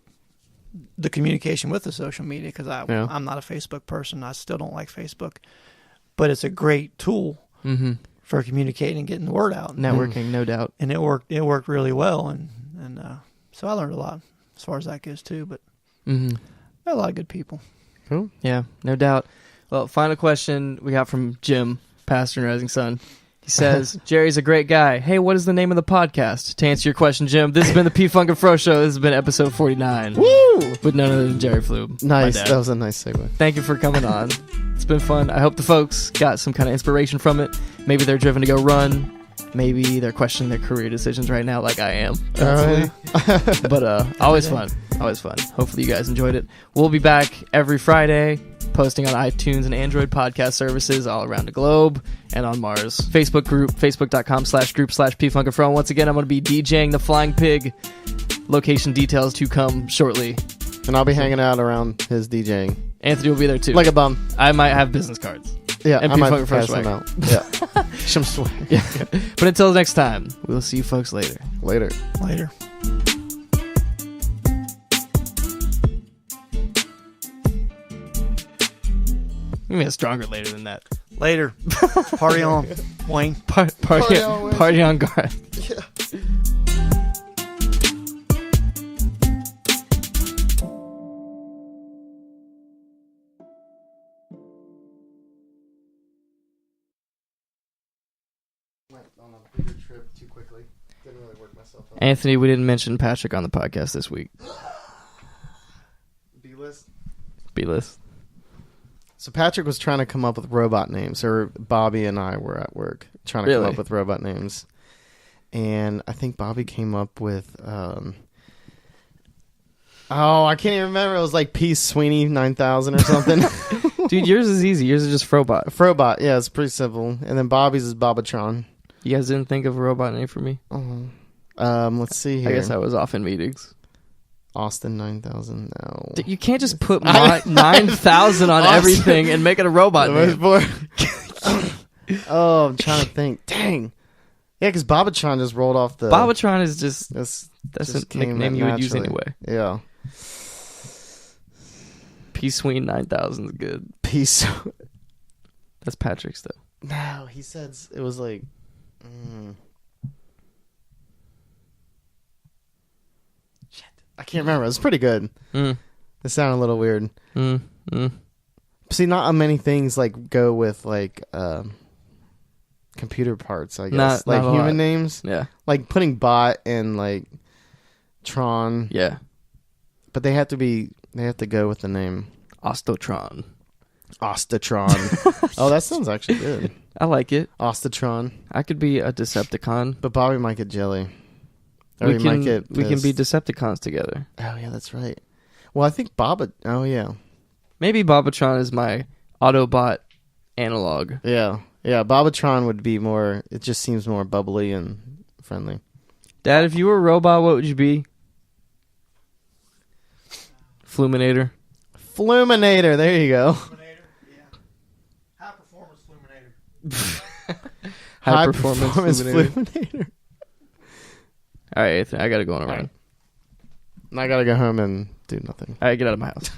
communication with the social media, because I'm not a Facebook person. I still don't like Facebook. But it's a great tool for communicating and getting the word out. Networking, no doubt. And it worked really well. And so I learned a lot as far as that goes too. But a lot of good people. Cool. Yeah, no doubt. Well, final question we got from Jim, pastor in Rising Sun. He says, Jerry's a great guy. Hey, what is the name of the podcast? To answer your question, Jim, this has been the P Funk and Fro Show. This has been episode 49. Woo! With none other than Jerry Pflum. Nice. That was a nice segue. Thank you for coming on. It's been fun. I hope the folks got some kind of inspiration from it. Maybe they're driven to go run. Maybe they're questioning their career decisions right now, like I am. But always fun. Always fun. Hopefully you guys enjoyed it. We'll be back every Friday, posting on iTunes and Android podcast services all around the globe and on Mars. Facebook group, facebook.com/group/pfunkandfro. Once again, I'm going to be DJing the Flying Pig. Location details to come shortly. And I'll be hanging out around his DJing. Anthony will be there too. Like a bum. I might have business cards. Yeah, and I might pass them out. Yeah. Some swag. Yeah. But until next time, we'll see you folks later. Later. Give me a stronger later than that. Later. Party on, Wayne. Party on, Garth. Yeah. Went on a bigger trip too quickly. Didn't really work myself up. Anthony, we didn't mention Patrick on the podcast this week. B-list. So Patrick was trying to come up with robot names, or Bobby and I were at work trying to come up with robot names. And I think Bobby came up with, I can't even remember. It was like P. Sweeney 9000 or something. Dude, yours is easy. Yours is just Frobot. Frobot, yeah, it's pretty simple. And then Bobby's is Bobatron. You guys didn't think of a robot name for me? Let's see here. I guess I was off in meetings. Austin 9000, no. You can't just put 9,000 on everything and make it a robot name. Oh, I'm trying to think. Dang. Yeah, because Bobatron just rolled off the... Bobatron is just... That's just a nickname you would use anyway. Yeah. P. Sween 9000 is good. Peace. That's Patrick's, though. No, he said it was like... Shit. I can't remember. It was pretty good. It sounded a little weird. See, not many things like go with like computer parts, I guess. Like not human names. Yeah. Like putting bot and like Tron. Yeah. But they have to go with the name. Ostotron. Oh, that sounds actually good. I like it. Ostotron. I could be a Decepticon. But Bobby might get jelly. Or we he might get pissed. We can be Decepticons together. Oh, yeah, that's right. Well, I think Oh, yeah. Maybe Bobatron is my Autobot analog. Yeah. Yeah, Bobatron would be more... It just seems more bubbly and friendly. Dad, if you were a robot, what would you be? Fluminator. Fluminator. There you go. High performance Fluminator. High performance Fluminator. All right, Anthony, I gotta go on a run. Right. And I gotta go home and do nothing. All right, get out of my house.